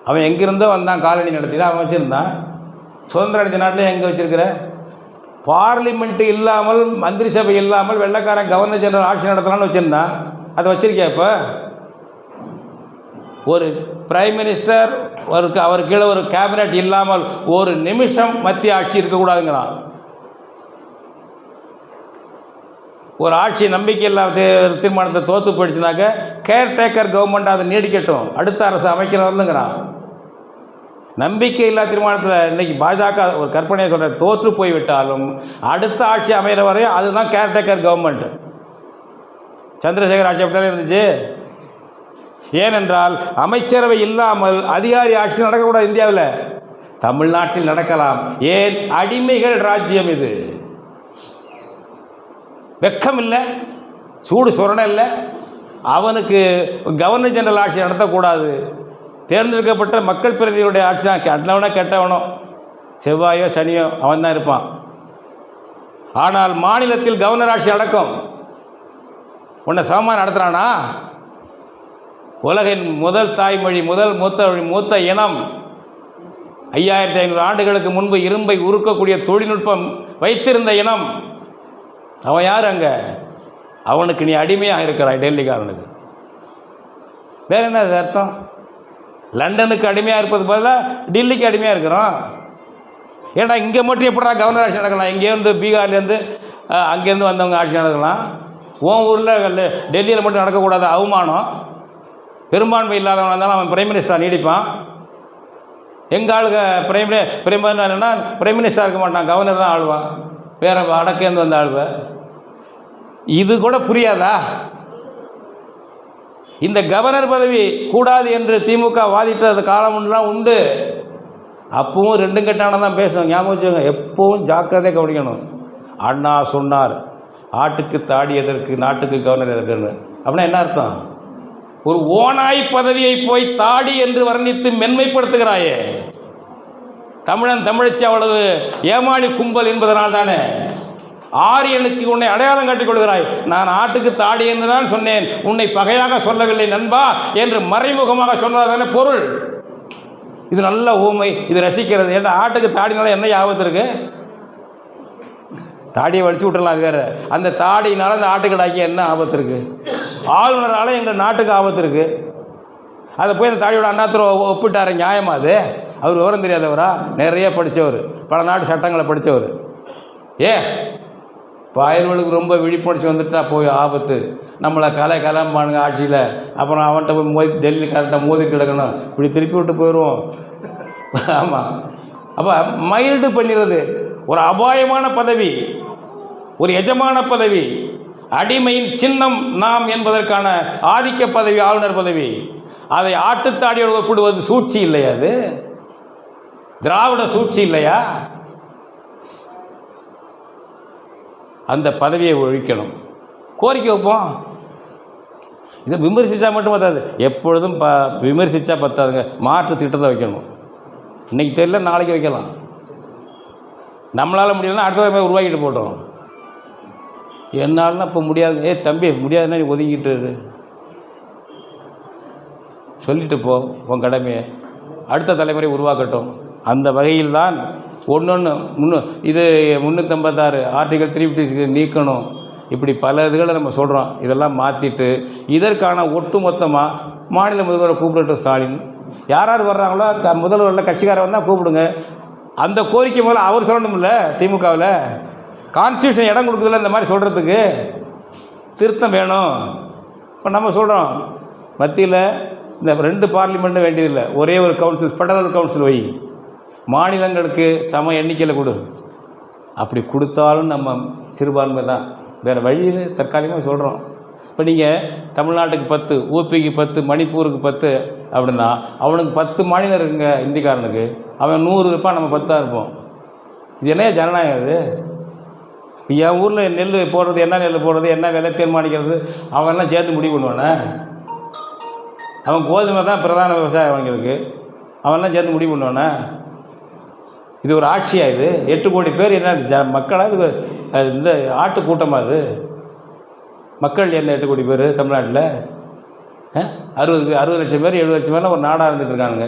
அவன் எங்கிருந்தோ வந்தான், காலனி நடத்தினா அவன் வச்சுருந்தான். சுதந்திரம் அடைஞ்ச நாட்டில் எங்கே வச்சுருக்கிற? பார்லிமெண்ட்டு இல்லாமல், மந்திரி சபை இல்லாமல் வெள்ளைக்காரன் கவர்னர் ஜெனரல் ஆட்சி நடத்தலான்னு வச்சுருந்தான். அதை வச்சுருக்கியா? இப்போ ஒரு பிரைம் மினிஸ்டர் அவர் கீழே ஒரு கேபினட் இல்லாமல் ஒரு நிமிஷம் மத்திய ஆட்சி இருக்கக்கூடாதுங்கிறான். ஒரு ஆட்சி நம்பிக்கை இல்லாத தீர்மானத்தை தோற்று போயிடுச்சுனாக்க கேர்டேக்கர் கவர்மெண்ட் அதை நீடிக்கட்டும், அடுத்த அரசு அமைக்கிறவருங்கிறான். நம்பிக்கை இல்லாத தீர்மானத்தில் இன்றைக்கி பாஜக ஒரு கற்பனையை சொல்கிற, தோற்று போய்விட்டாலும் அடுத்த ஆட்சி அமைகிற வரை அதுதான் கேர்டேக்கர் கவர்மெண்ட். சந்திரசேகர் ஆட்சி அப்படி தானே இருந்துச்சு. ஏனென்றால் அமைச்சரவை இல்லாமல் அதிகாரி ஆட்சி நடக்கக்கூடாது இந்தியாவில். தமிழ்நாட்டில் நடக்கலாம். ஏன்? அடிமைகள் ராஜ்யம் இது. வெக்கம் இல்லை, சூடு சொரணை இல்லை. அவனுக்கு கவர்னர் ஜெனரல் ஆட்சி நடத்தக்கூடாது. தேர்ந்தெடுக்கப்பட்ட மக்கள் பிரதிநிதிகளுடைய ஆட்சி தான். கெட்டவனோ கெட்டவனோ, செவ்வாயோ சனியோ அவன் தான் இருப்பான். ஆனால் மாநிலத்தில் கவர்னர் ஆட்சி நடக்கும். உன்னை சமமாக நடத்துகிறானா? உலகின் முதல் தாய்மொழி, முதல் மூத்த இனம், 5500 ஆண்டுகளுக்கு முன்பு இரும்பை உருக்கக்கூடிய தொழில்நுட்பம் வைத்திருந்த இனம். அவன் யார்? அங்கே அவனுக்கு நீ அடிமையாக இருக்கிறாய், டெல்லிக்காரனுக்கு. வேறு என்ன அர்த்தம்? லண்டனுக்கு அடிமையாக இருப்பது பதிலாக டெல்லிக்கு அடிமையாக இருக்கிறோம். ஏன்னா இங்கே மட்டும் எப்படா கவர்னர் ஆட்சி நடக்கலாம்? இங்கேருந்து பீகார்லேருந்து அங்கேருந்து வந்தவங்க ஆட்சி நடக்கலாம். உன் ஊரில் டெல்லியில் மட்டும் நடக்கக்கூடாது, அவமானம். பெரும்பான்மை இல்லாதவன் இருந்தாலும் அவன் பிரைம் மினிஸ்டராக நீடிப்பான். எங்கள் ஆளுங்க பிரைம் மினிஸ்டராக இருக்க மாட்டான், கவர்னர் தான் ஆளுவான். வேறு வடக்கேந்து வந்த ஆளுவ. இது கூட புரியாதா? இந்த கவர்னர் பதவி கூடாது என்று திமுக வாதிட்டது காலம்லாம் உண்டு. அப்பவும் ரெண்டும் கட்டான தான் பேசுவோம். ஞாபகம் வச்சுக்கோங்க, எப்பவும் ஜாக்கிரதை கவனிக்கணும். அண்ணா சொன்னார், ஆட்டுக்கு தாடி எதற்கு, நாட்டுக்கு கவர்னர் எதற்குன்னு. அப்படின்னா என்ன அர்த்தம்? ஒரு ஓனாய் பதவியை போய் தாடி என்று வர்ணித்து மென்மைப்படுத்துகிறாயே. தமிழன் தமிழச்சி அவ்வளவு ஏமாளி கும்பல் என்பதனால் தானே ஆரியனுக்கு உன்னை அடையாளம் காட்டிக் கொள்கிறாய். நான் ஆட்டுக்கு தாடி என்று தான் சொன்னேன், உன்னை பகையாக சொல்லவில்லை நண்பா என்று மறைமுகமாக சொன்னதானே பொருள். இது நல்ல ஊமை, இது ரசிக்கிறது. ஏன்னா ஆட்டுக்கு தாடினால என்ன ஆபத்து இருக்கு? தாடியை வலிச்சு விட்டுறலாம், அது வேறு. அந்த தாடினால அந்த ஆட்டுக்கடாக்கி என்ன ஆபத்து இருக்குது? ஆளுநரால் எங்கள் நாட்டுக்கு ஆபத்து இருக்குது. அதை போய் அந்த தாடியோட அண்ணாத்திர ஒப்பிட்டார். நியாயமா அது? அவர் விவரம் தெரியாதவரா? நிறைய படித்தவர், பல நாட்டு சட்டங்களை படித்தவர். பயல்களுக்கு ரொம்ப விழிப்புணர்ச்சி வந்துட்டா போய் ஆபத்து. நம்மளை கலம்பானுங்க ஆட்சியில். அப்புறம் அவன்கிட்ட போய் மோதி, டெல்லிக்காரன்ட்ட மோதி கிடக்கணும், இப்படி திருப்பி விட்டு போயிடுவோம். ஆமாம். அப்போ மைல்டு பண்ணிடுறது. ஒரு அபாயமான பதவி, ஒரு எஜமான பதவி, அடிமையின் சின்னம் நாம் என்பதற்கான ஆதிக்க பதவி ஆளுநர் பதவி. அதை ஆட்டுத்தாடியோடு ஒப்பிடுவது சூழ்ச்சி இல்லையா? அது திராவிட சூழ்ச்சி இல்லையா? அந்த பதவியை ஒழிக்கணும், கோரிக்கை வைப்போம். இதை விமர்சித்தா மட்டும் பத்தாது, எப்பொழுதும் விமர்சித்தா பத்தாதுங்க. மாற்று திட்டத்தை வைக்கணும். இன்றைக்கி தெரியல, நாளைக்கு வைக்கலாம். நம்மளால் முடியலன்னா அடுத்த தடவை உருவாக்கிட்டு போட்டோம். என்னால்னா இப்போ முடியாது. தம்பி முடியாதுன்னா நீ ஒதுங்கிட்டு சொல்லிட்டு போ, உன் கடமையை அடுத்த தலைமுறை உருவாக்கட்டும். அந்த வகையில் தான் இது 356 ஆர்டிகல் 356 நீக்கணும். இப்படி பல இதுகளை நம்ம சொல்கிறோம். இதெல்லாம் மாற்றிட்டு இதற்கான ஒட்டு மொத்தமாக மாநில முதல்வரை கூப்பிடட்டும் ஸ்டாலின். யார் யார் வர்றாங்களோ முதல்வரில் கட்சிக்காரர் வந்தால் கூப்பிடுங்க. அந்த கோரிக்கை முதல்ல அவர் சொல்லணும்ல. திமுகவில் கான்ஸ்டியூஷன் இடம் கொடுக்குறதில்ல இந்த மாதிரி சொல்கிறதுக்கு. திருத்தம் வேணும். இப்போ நம்ம சொல்கிறோம், மத்தியில் இந்த 2 பார்லிமெண்ட்டும் வேண்டியதில்லை, ஒரே ஒரு கவுன்சில், ஃபெடரல் கவுன்சில் வை, மாநிலங்களுக்கு சம எண்ணிக்கையில் கொடு. அப்படி கொடுத்தாலும் நம்ம சிறுபான்மை தான், வேறு வழியில் தற்காலிகமாக சொல்கிறோம். இப்போ நீங்கள் தமிழ்நாட்டுக்கு 10, ஊபிக்கு 10, மணிப்பூருக்கு 10 அப்படின்னா அவனுக்கு 10 மாநிலம் இருக்குங்க இந்திக்காரனுக்கு. அவன் 100 இருப்பான், நம்ம 10 தான் இருப்போம். இது என்ன ஜனநாயகம்? அது என் ஊரில் நெல் போடுறது, என்ன நெல் போடுறது, என்ன விலை தீர்மானிக்கிறது, அவன்லாம் சேர்த்து முடிவு பண்ணுவானே? அவன் கோதுமை தான் பிரதான விவசாயம் அவங்களுக்கு. அவன்லாம் சேர்ந்து முடிவு பண்ணுவானே? இது ஒரு ஆட்சியாக? இது 8 கோடி பேர் என்ன மக்களாக? இது இந்த ஆட்டு கூட்டமாக? இது மக்கள் என்ன 8 கோடி பேர் தமிழ்நாட்டில்? 60 லட்சம் பேர் 70 லட்சம் பேர்லாம் ஒரு நாடாக இருந்துட்டு இருக்காங்க.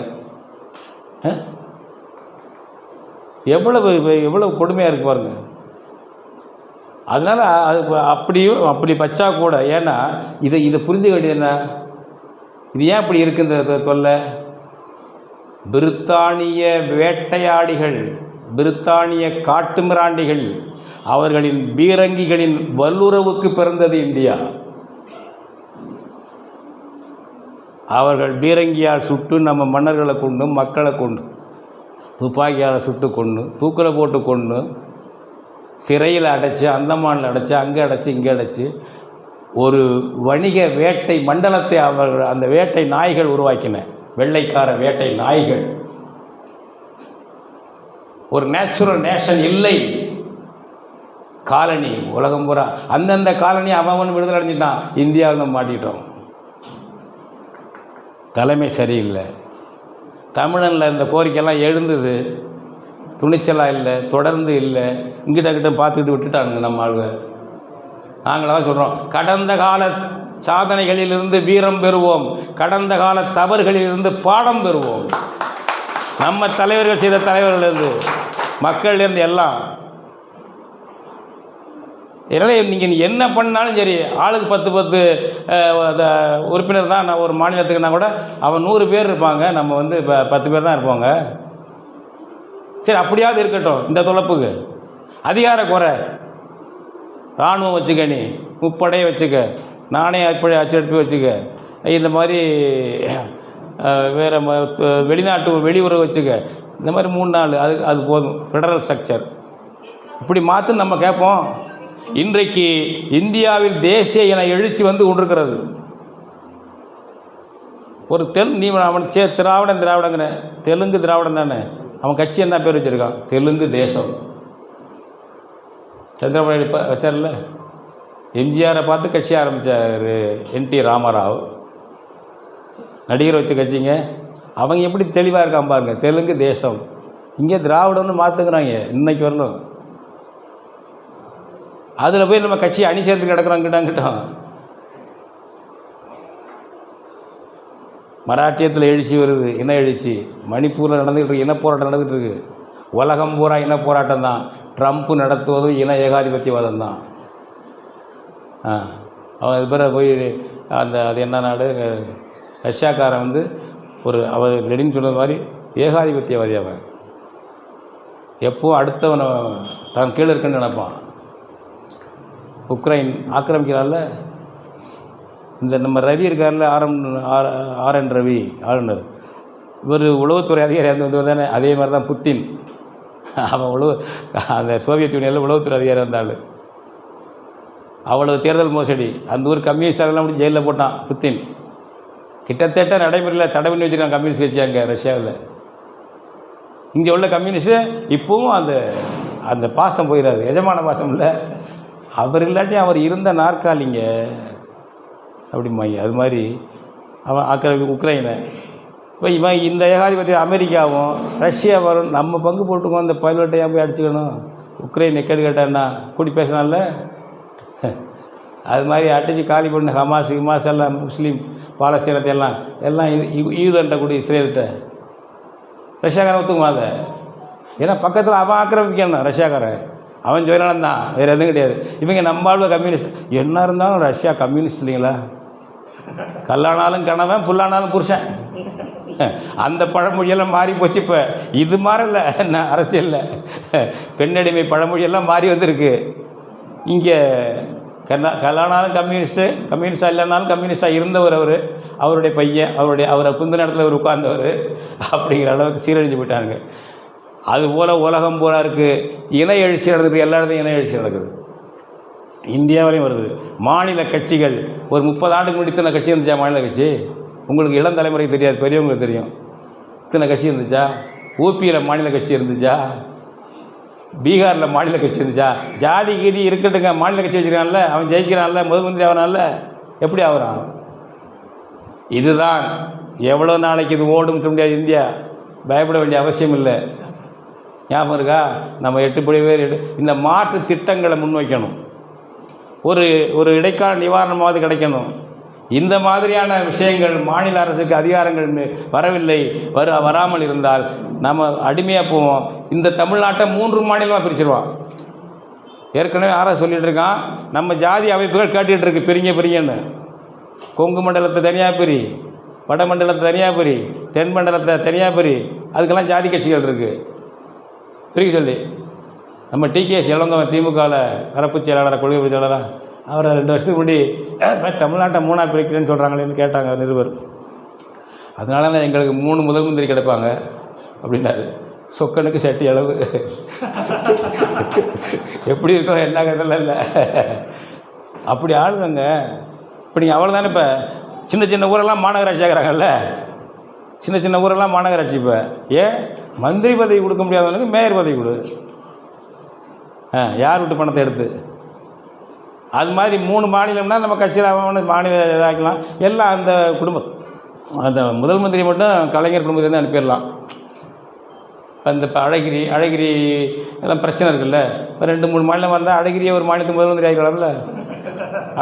எவ்வளவு கொடுமையாக இருக்குது பாருங்க. அதனால் அது அப்படி பச்சா கூட. ஏன்னா இதை புரிஞ்சுக்க வேண்டியது என்ன? இது ஏன் இப்படி இருக்குது இந்த தொல்லை? பிரித்தானிய வேட்டையாடிகள், பிரித்தானிய காட்டுமிராண்டிகள், அவர்களின் பீரங்கிகளின் வல்லுறவுக்கு பிறந்தது இந்தியா. அவர்கள் பீரங்கியால் சுட்டு நம்ம மன்னர்களை கொண்டு, மக்களை கொண்டு, துப்பாக்கியால் சுட்டு கொண்டு, தூக்கில் போட்டு கொண்டு, சிறையில் அடைச்சி, அந்தமானில் அடைச்சி, அங்கே அடைச்சி, இங்கே அடைச்சி, ஒரு வணிக வேட்டை மண்டலத்தை அவர்கள் அந்த வேட்டை நாய்கள் உருவாக்கின. வெள்ளைக்கார வேட்டை நாய்கள். ஒரு நேச்சுரல் நேஷன் இல்லை, காலனி. உலகம் பூரா அந்தந்த காலனி அவன் விடுதலை அடைஞ்சிட்டான். இந்தியாவில் மாட்டிட்டோம். தலைமை சரியில்லை. தமிழனில் இந்த கோரிக்கையெல்லாம் எழுந்தது, துணிச்சலாக இல்லை, தொடர்ந்து இல்லை. இங்கிட்ட பார்த்துக்கிட்டு விட்டுட்டாங்க நம்ம ஆளுங்க. நாங்களாக சொல்கிறோம், கடந்த கால சாதனைகளிலிருந்து வீரம் பெறுவோம், கடந்த கால தவறுகளிலிருந்து பாடம் பெறுவோம். நம்ம தலைவர்கள் செய்த தலைவர்களிலிருந்து, மக்களிலிருந்து எல்லாம். இதனால் நீங்கள் என்ன பண்ணாலும் சரி, ஆளுக்கு 10 உறுப்பினர் தான். நான் ஒரு மாநிலத்துக்குனா கூட அவன் 100 பேர் இருப்பாங்க, நம்ம வந்து இப்போ 10 பேர் தான் இருப்பாங்க. சரி, அப்படியாவது இருக்கட்டும். இந்த தொலைப்புக்கு அதிகார குறை. இராணுவம் வச்சுக்க, நீ முப்படையை வச்சுக்க, நாணய அச்சடிப்பு வச்சுக்க, இந்த மாதிரி வேறு வெளியுறவு வச்சுக்க, இந்த மாதிரி 3-4 அது போதும். ஃபெடரல் ஸ்ட்ரக்சர் இப்படி மாற்று நம்ம கேட்போம். இன்றைக்கு இந்தியாவில் தேசிய இன எழுச்சி வந்து கொண்டிருக்கிறது. ஒரு நீ அவன் திராவிடங்கிற தெலுங்கு திராவிடம் தானே. அவன் கட்சி என்ன பேர் வச்சுருக்கான்? தெலுங்கு தேசம். சந்திரபாபு வச்சார்ல, எம்ஜிஆரை பார்த்து கட்சி ஆரம்பித்தார் NT ராமராவ். நடிகர் வச்ச கட்சிங்க. அவங்க எப்படி தெளிவாக இருக்கான் பாருங்க. தெலுங்கு தேசம். இங்கே திராவிடம்னு மாற்றுக்கிறாங்க இன்னைக்கு வரணும். அதில் போய் நம்ம கட்சியை அணி சேர்ந்து கிடக்கிறோங்கிட்டோம். மராட்டியத்தில் எழுச்சி வருது, இன எழுச்சி. மணிப்பூரில் நடந்துகிட்டு இருக்கு, இனப்போராட்டம் நடந்துகிட்டு இருக்கு. உலகம் பூரா இனப்போராட்டம் தான். ட்ரம்ப் நடத்துவதும் இன ஏகாதிபத்தியவாதம் தான். அவன் இது பேர போய் அது என்ன நாடு, ரஷ்யாக்காரன் வந்து அவர் லெனின் சொன்னது மாதிரி ஏகாதிபத்தியவாதி. அவன் எப்போவும் அடுத்தவனை தான் கீழே இருக்குன்னு நினைப்பான். உக்ரைன் ஆக்கிரமிக்கிறான்ல, இந்த நம்ம ரவி இருக்கார்ல, RN ரவி ஆளுநர், இவர் உளவுத்துறை அதிகாரி வந்து தானே. அதே மாதிரி தான் புத்தின். அவன் அந்த சோவியத் யூனியனில் உளவுத்துறை அதிகாரி இருந்தாள். அவ்வளவு தேர்தல் மோசடி. அந்த ஊர் கம்யூனிஸ்டாரெல்லாம் அப்படி ஜெயிலில் போட்டான் புத்தின். கிட்டத்தட்ட நடைமுறையில் தடை பண்ணி வச்சுருக்காங்க கம்யூனிஸ்ட் கட்சி அங்கே ரஷ்யாவில். இங்கே உள்ள கம்யூனிஸ்ட்டு இப்போவும் அந்த பாசம் போயிடாது. எஜமான பாசம் இல்லை. அவர் இல்லாட்டி அவர் இருந்த நாற்காலிங்க அப்படிமாங்க. அது மாதிரி அவன் உக்ரைனை இப்போ இவன் இந்த ஏகாதிபத்திய அமெரிக்காவும் ரஷ்யா வரும். நம்ம பங்கு போட்டுக்கோம். அந்த பைலட்டை போய் அடிச்சுக்கணும். உக்ரைன் நெக்கடி கேட்டான்னா கூடி பேசினால அது மாதிரி அடித்து காலி பண்ண ஹமாஸ் எல்லாம் முஸ்லீம் பாலஸ்தீனத்தை எல்லாம் யூதன்ட்ட கூடிய இஸ்ரேல்கிட்ட ரஷ்யாக்காரன் ஒத்துக்குவான் அதை. ஏன்னா பக்கத்தில் அவன் ஆக்கிரமிக்கணும் ரஷ்யாக்காரன். அவன் ஜோயினாலும் தான், வேறு எதுவும் கிடையாது. இவங்க நம்மளால கம்யூனிஸ்ட். என்ன இருந்தாலும் ரஷ்யா கம்யூனிஸ்ட் இல்லைங்களா? கல்லானாலும் கணவன், புல்லானாலும் புருஷன். அந்த பழமொழியெல்லாம் மாறி போச்சு. இப்போ இது மாறல. என்ன அரசியலில் பெண்ணடிமை பழமொழியெல்லாம் மாறி வந்திருக்கு. இங்கே கல்லானாலும் கம்யூனிஸ்டாக இல்லைனாலும் கம்யூனிஸ்டாக இருந்தவர் அவருடைய பையன், அவரை குந்த நேரத்தில் அவர் உட்கார்ந்தவர். அப்படிங்கிற அளவுக்கு சீரழிஞ்சு போயிட்டாங்க. அதுபோல் உலகம் பூரா இருக்குது. இன எழுச்சி நடக்குது. எல்லா இடத்தையும் இன எழுச்சி நடக்குது. இந்தியாவிலையும் வருது. மாநில கட்சிகள் ஒரு 30 ஆண்டுக்கு முன்னாடி இத்தனை கட்சி இருந்துச்சா? மாநில கட்சி உங்களுக்கு இளம் தலைமுறைக்கு தெரியாது, பெரியவங்களுக்கு தெரியும். இத்தனை கட்சி இருந்துச்சா? ஊபியில் மாநில கட்சி இருந்துச்சா? பீகாரில் மாநில கட்சி இருந்துச்சா? ஜாதி கீதி இருக்கட்டுங்க, மாநில கட்சி வச்சுருக்கான்ல, அவன் ஜெயிக்கிறான்ல, முதல் மந்திரி ஆகிறான்ல, எப்படி ஆகிறான்? இதுதான். எவ்வளோ நாளைக்கு இது ஓடும் சொல்ல முடியாது. இந்தியா பயப்பட வேண்டிய அவசியம் இல்லை. ஞாபகம் இருக்கா? நம்ம 8 பேர் இந்த மாற்று திட்டங்களை முன்வைக்கணும். ஒரு இடைக்கால நிவாரணமாவது கிடைக்கணும். இந்த மாதிரியான விஷயங்கள் மாநில அரசுக்கு அதிகாரங்கள் வரவில்லை, வராமல் இருந்தால் நம்ம அடிமையாக போவோம். இந்த தமிழ்நாட்டை 3 மாநிலமாக பிரிச்சிருவான். ஏற்கனவே சொல்லிகிட்டு இருக்கான், நம்ம ஜாதி அமைப்புகள் கேட்டுக்கிட்டு இருக்கு பிரிங்கன்னு. கொங்கு மண்டலத்தை தனியாக பிரி, வட மண்டலத்தை தனியாக பிரி, தென் மண்டலத்தை தனியாக பிரி, அதுக்கெல்லாம் ஜாதி கட்சிகள் இருக்குது பிரிக்க சொல்லி. நம்ம டிகேஎஸ் இளங்கவன் திமுகவில் கரப்பு செயலாளராக, கொள்கை செயலாளராக, அவரை 2 வருஷத்துக்கு முன்னாடி தமிழ்நாட்டை 3ஆக பிரிக்கிறேன்னு சொல்கிறாங்களேன்னு கேட்டாங்க நிருபர். அதனால தான் எங்களுக்கு 3 முதல் மந்திரி கிடைப்பாங்க அப்படின்னாரு. சொக்கனுக்கு சட்டி அளவு எப்படி இருக்கோ என்ன கதெல்லாம் இல்லை. அப்படி ஆளுங்க. இப்போ நீங்கள் அவ்வளோதானே. இப்போ சின்ன ஊரெல்லாம் மாநகராட்சி ஆகிறாங்கல்ல, சின்ன ஊரெல்லாம் மாநகராட்சி. இப்போ ஏன் மந்திரி பதவி கொடுக்க முடியாதவனுக்கு மேயர் பதவி கொடு. யார் விட்டு பணத்தை எடுத்து. அது மாதிரி 3 மாநிலம்னா நம்ம கட்சியில் மாநில இதாக்கலாம். எல்லாம் அந்த குடும்பம், அந்த முதல் மந்திரி மட்டும் கலைஞர் குடும்பத்திலேருந்து அனுப்பிடலாம். அந்த இப்போ அழகிரி எல்லாம் பிரச்சனை இருக்குல்ல. இப்போ 2-3 மாநிலம் வந்தால் அழகிரியை ஒரு மாநிலத்துக்கு முதல் மந்திரி ஆகிக்கலாம்ல,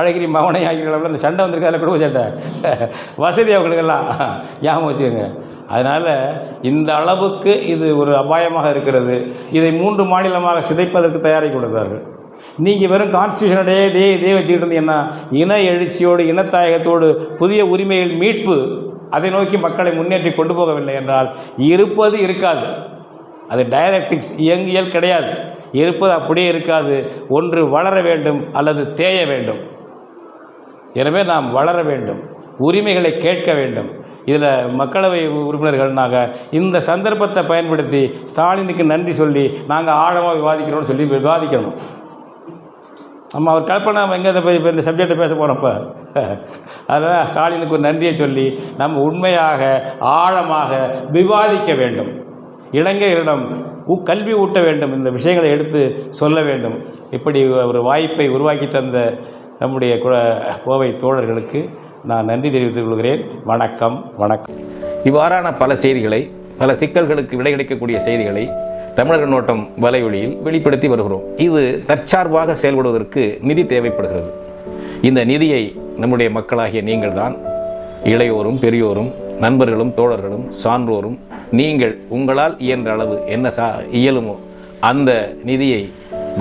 அழகிரி மகனை ஆகிக்கலாம்ல. அந்த சண்டை வந்திருக்கு, அதில் குடும்ப சண்டை வசதி அவங்களுக்கெல்லாம் ஞாபகம் வச்சுக்கோங்க. அதனால் இந்த அளவுக்கு இது ஒரு அபாயமாக இருக்கிறது. இதை 3 மாநிலமாக சிதைப்பதற்கு தயாரிக்க கொடுத்தார்கள். நீங்கள் வெறும் கான்ஸ்டியூஷனோடையே இதே வச்சுக்கிட்டு இருந்தீங்கன்னா, இன எழுச்சியோடு, இனத்தாயகத்தோடு, புதிய உரிமைகள் மீட்பு, அதை நோக்கி மக்களை முன்னேற்றி கொண்டு போகவில்லை என்றால் இருப்பது இருக்காது. அது டைரக்டிக்ஸ், இயங்கியல் கிடையாது. இருப்பது அப்படியே இருக்காது. ஒன்று வளர வேண்டும் அல்லது தேய வேண்டும். எனவே நாம் வளர வேண்டும், உரிமைகளை கேட்க வேண்டும். இதில் மக்களவை உறுப்பினர்கள்னாக இந்த சந்தர்ப்பத்தை பயன்படுத்தி ஸ்டாலினுக்கு நன்றி சொல்லி நாங்கள் ஆழமாக விவாதிக்கிறோம்னு சொல்லி விவாதிக்கணும். நம்ம அவர் கல்பனை நம்ம எங்கே இப்போ இந்த சப்ஜெக்டை பேச போகிறோம்ப்ப. அதனால் ஸ்டாலினுக்கு ஒரு நன்றியை சொல்லி நம்ம உண்மையாக ஆழமாக விவாதிக்க வேண்டும். இளைஞர்களிடம் கல்வி ஊட்ட வேண்டும். இந்த விஷயங்களை எடுத்து சொல்ல வேண்டும். இப்படி ஒரு வாய்ப்பை உருவாக்கி தந்த நம்முடைய கோவை தோழர்களுக்கு நான் நன்றி தெரிவித்துக் கொள்கிறேன். வணக்கம். இவ்வாறான பல செய்திகளை, பல சிக்கல்களுக்கு விடை கிடைக்கக்கூடிய செய்திகளை தமிழர் கண்ணோட்டம் வலைவழியில் வெளிப்படுத்தி வருகிறோம். இது தற்சார்பாக செயல்படுவதற்கு நிதி தேவைப்படுகிறது. இந்த நிதியை நம்முடைய மக்களாகிய நீங்கள் தான், இளையோரும் பெரியோரும் நண்பர்களும் தோழர்களும் சான்றோரும், நீங்கள் உங்களால் இயன்ற அளவு என்ன இயலுமோ அந்த நிதியை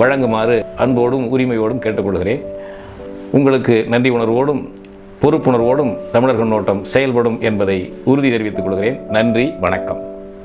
வழங்குமாறு அன்போடும் உரிமையோடும் கேட்டுக்கொள்கிறேன். உங்களுக்கு நன்றி உணர்வோடும் பொறுப்புணர்வோடும் தமிழர் கண்ணோட்டம் செயல்படும் என்பதை உறுதி தெரிவித்துக் கொள்கிறேன். நன்றி, வணக்கம்.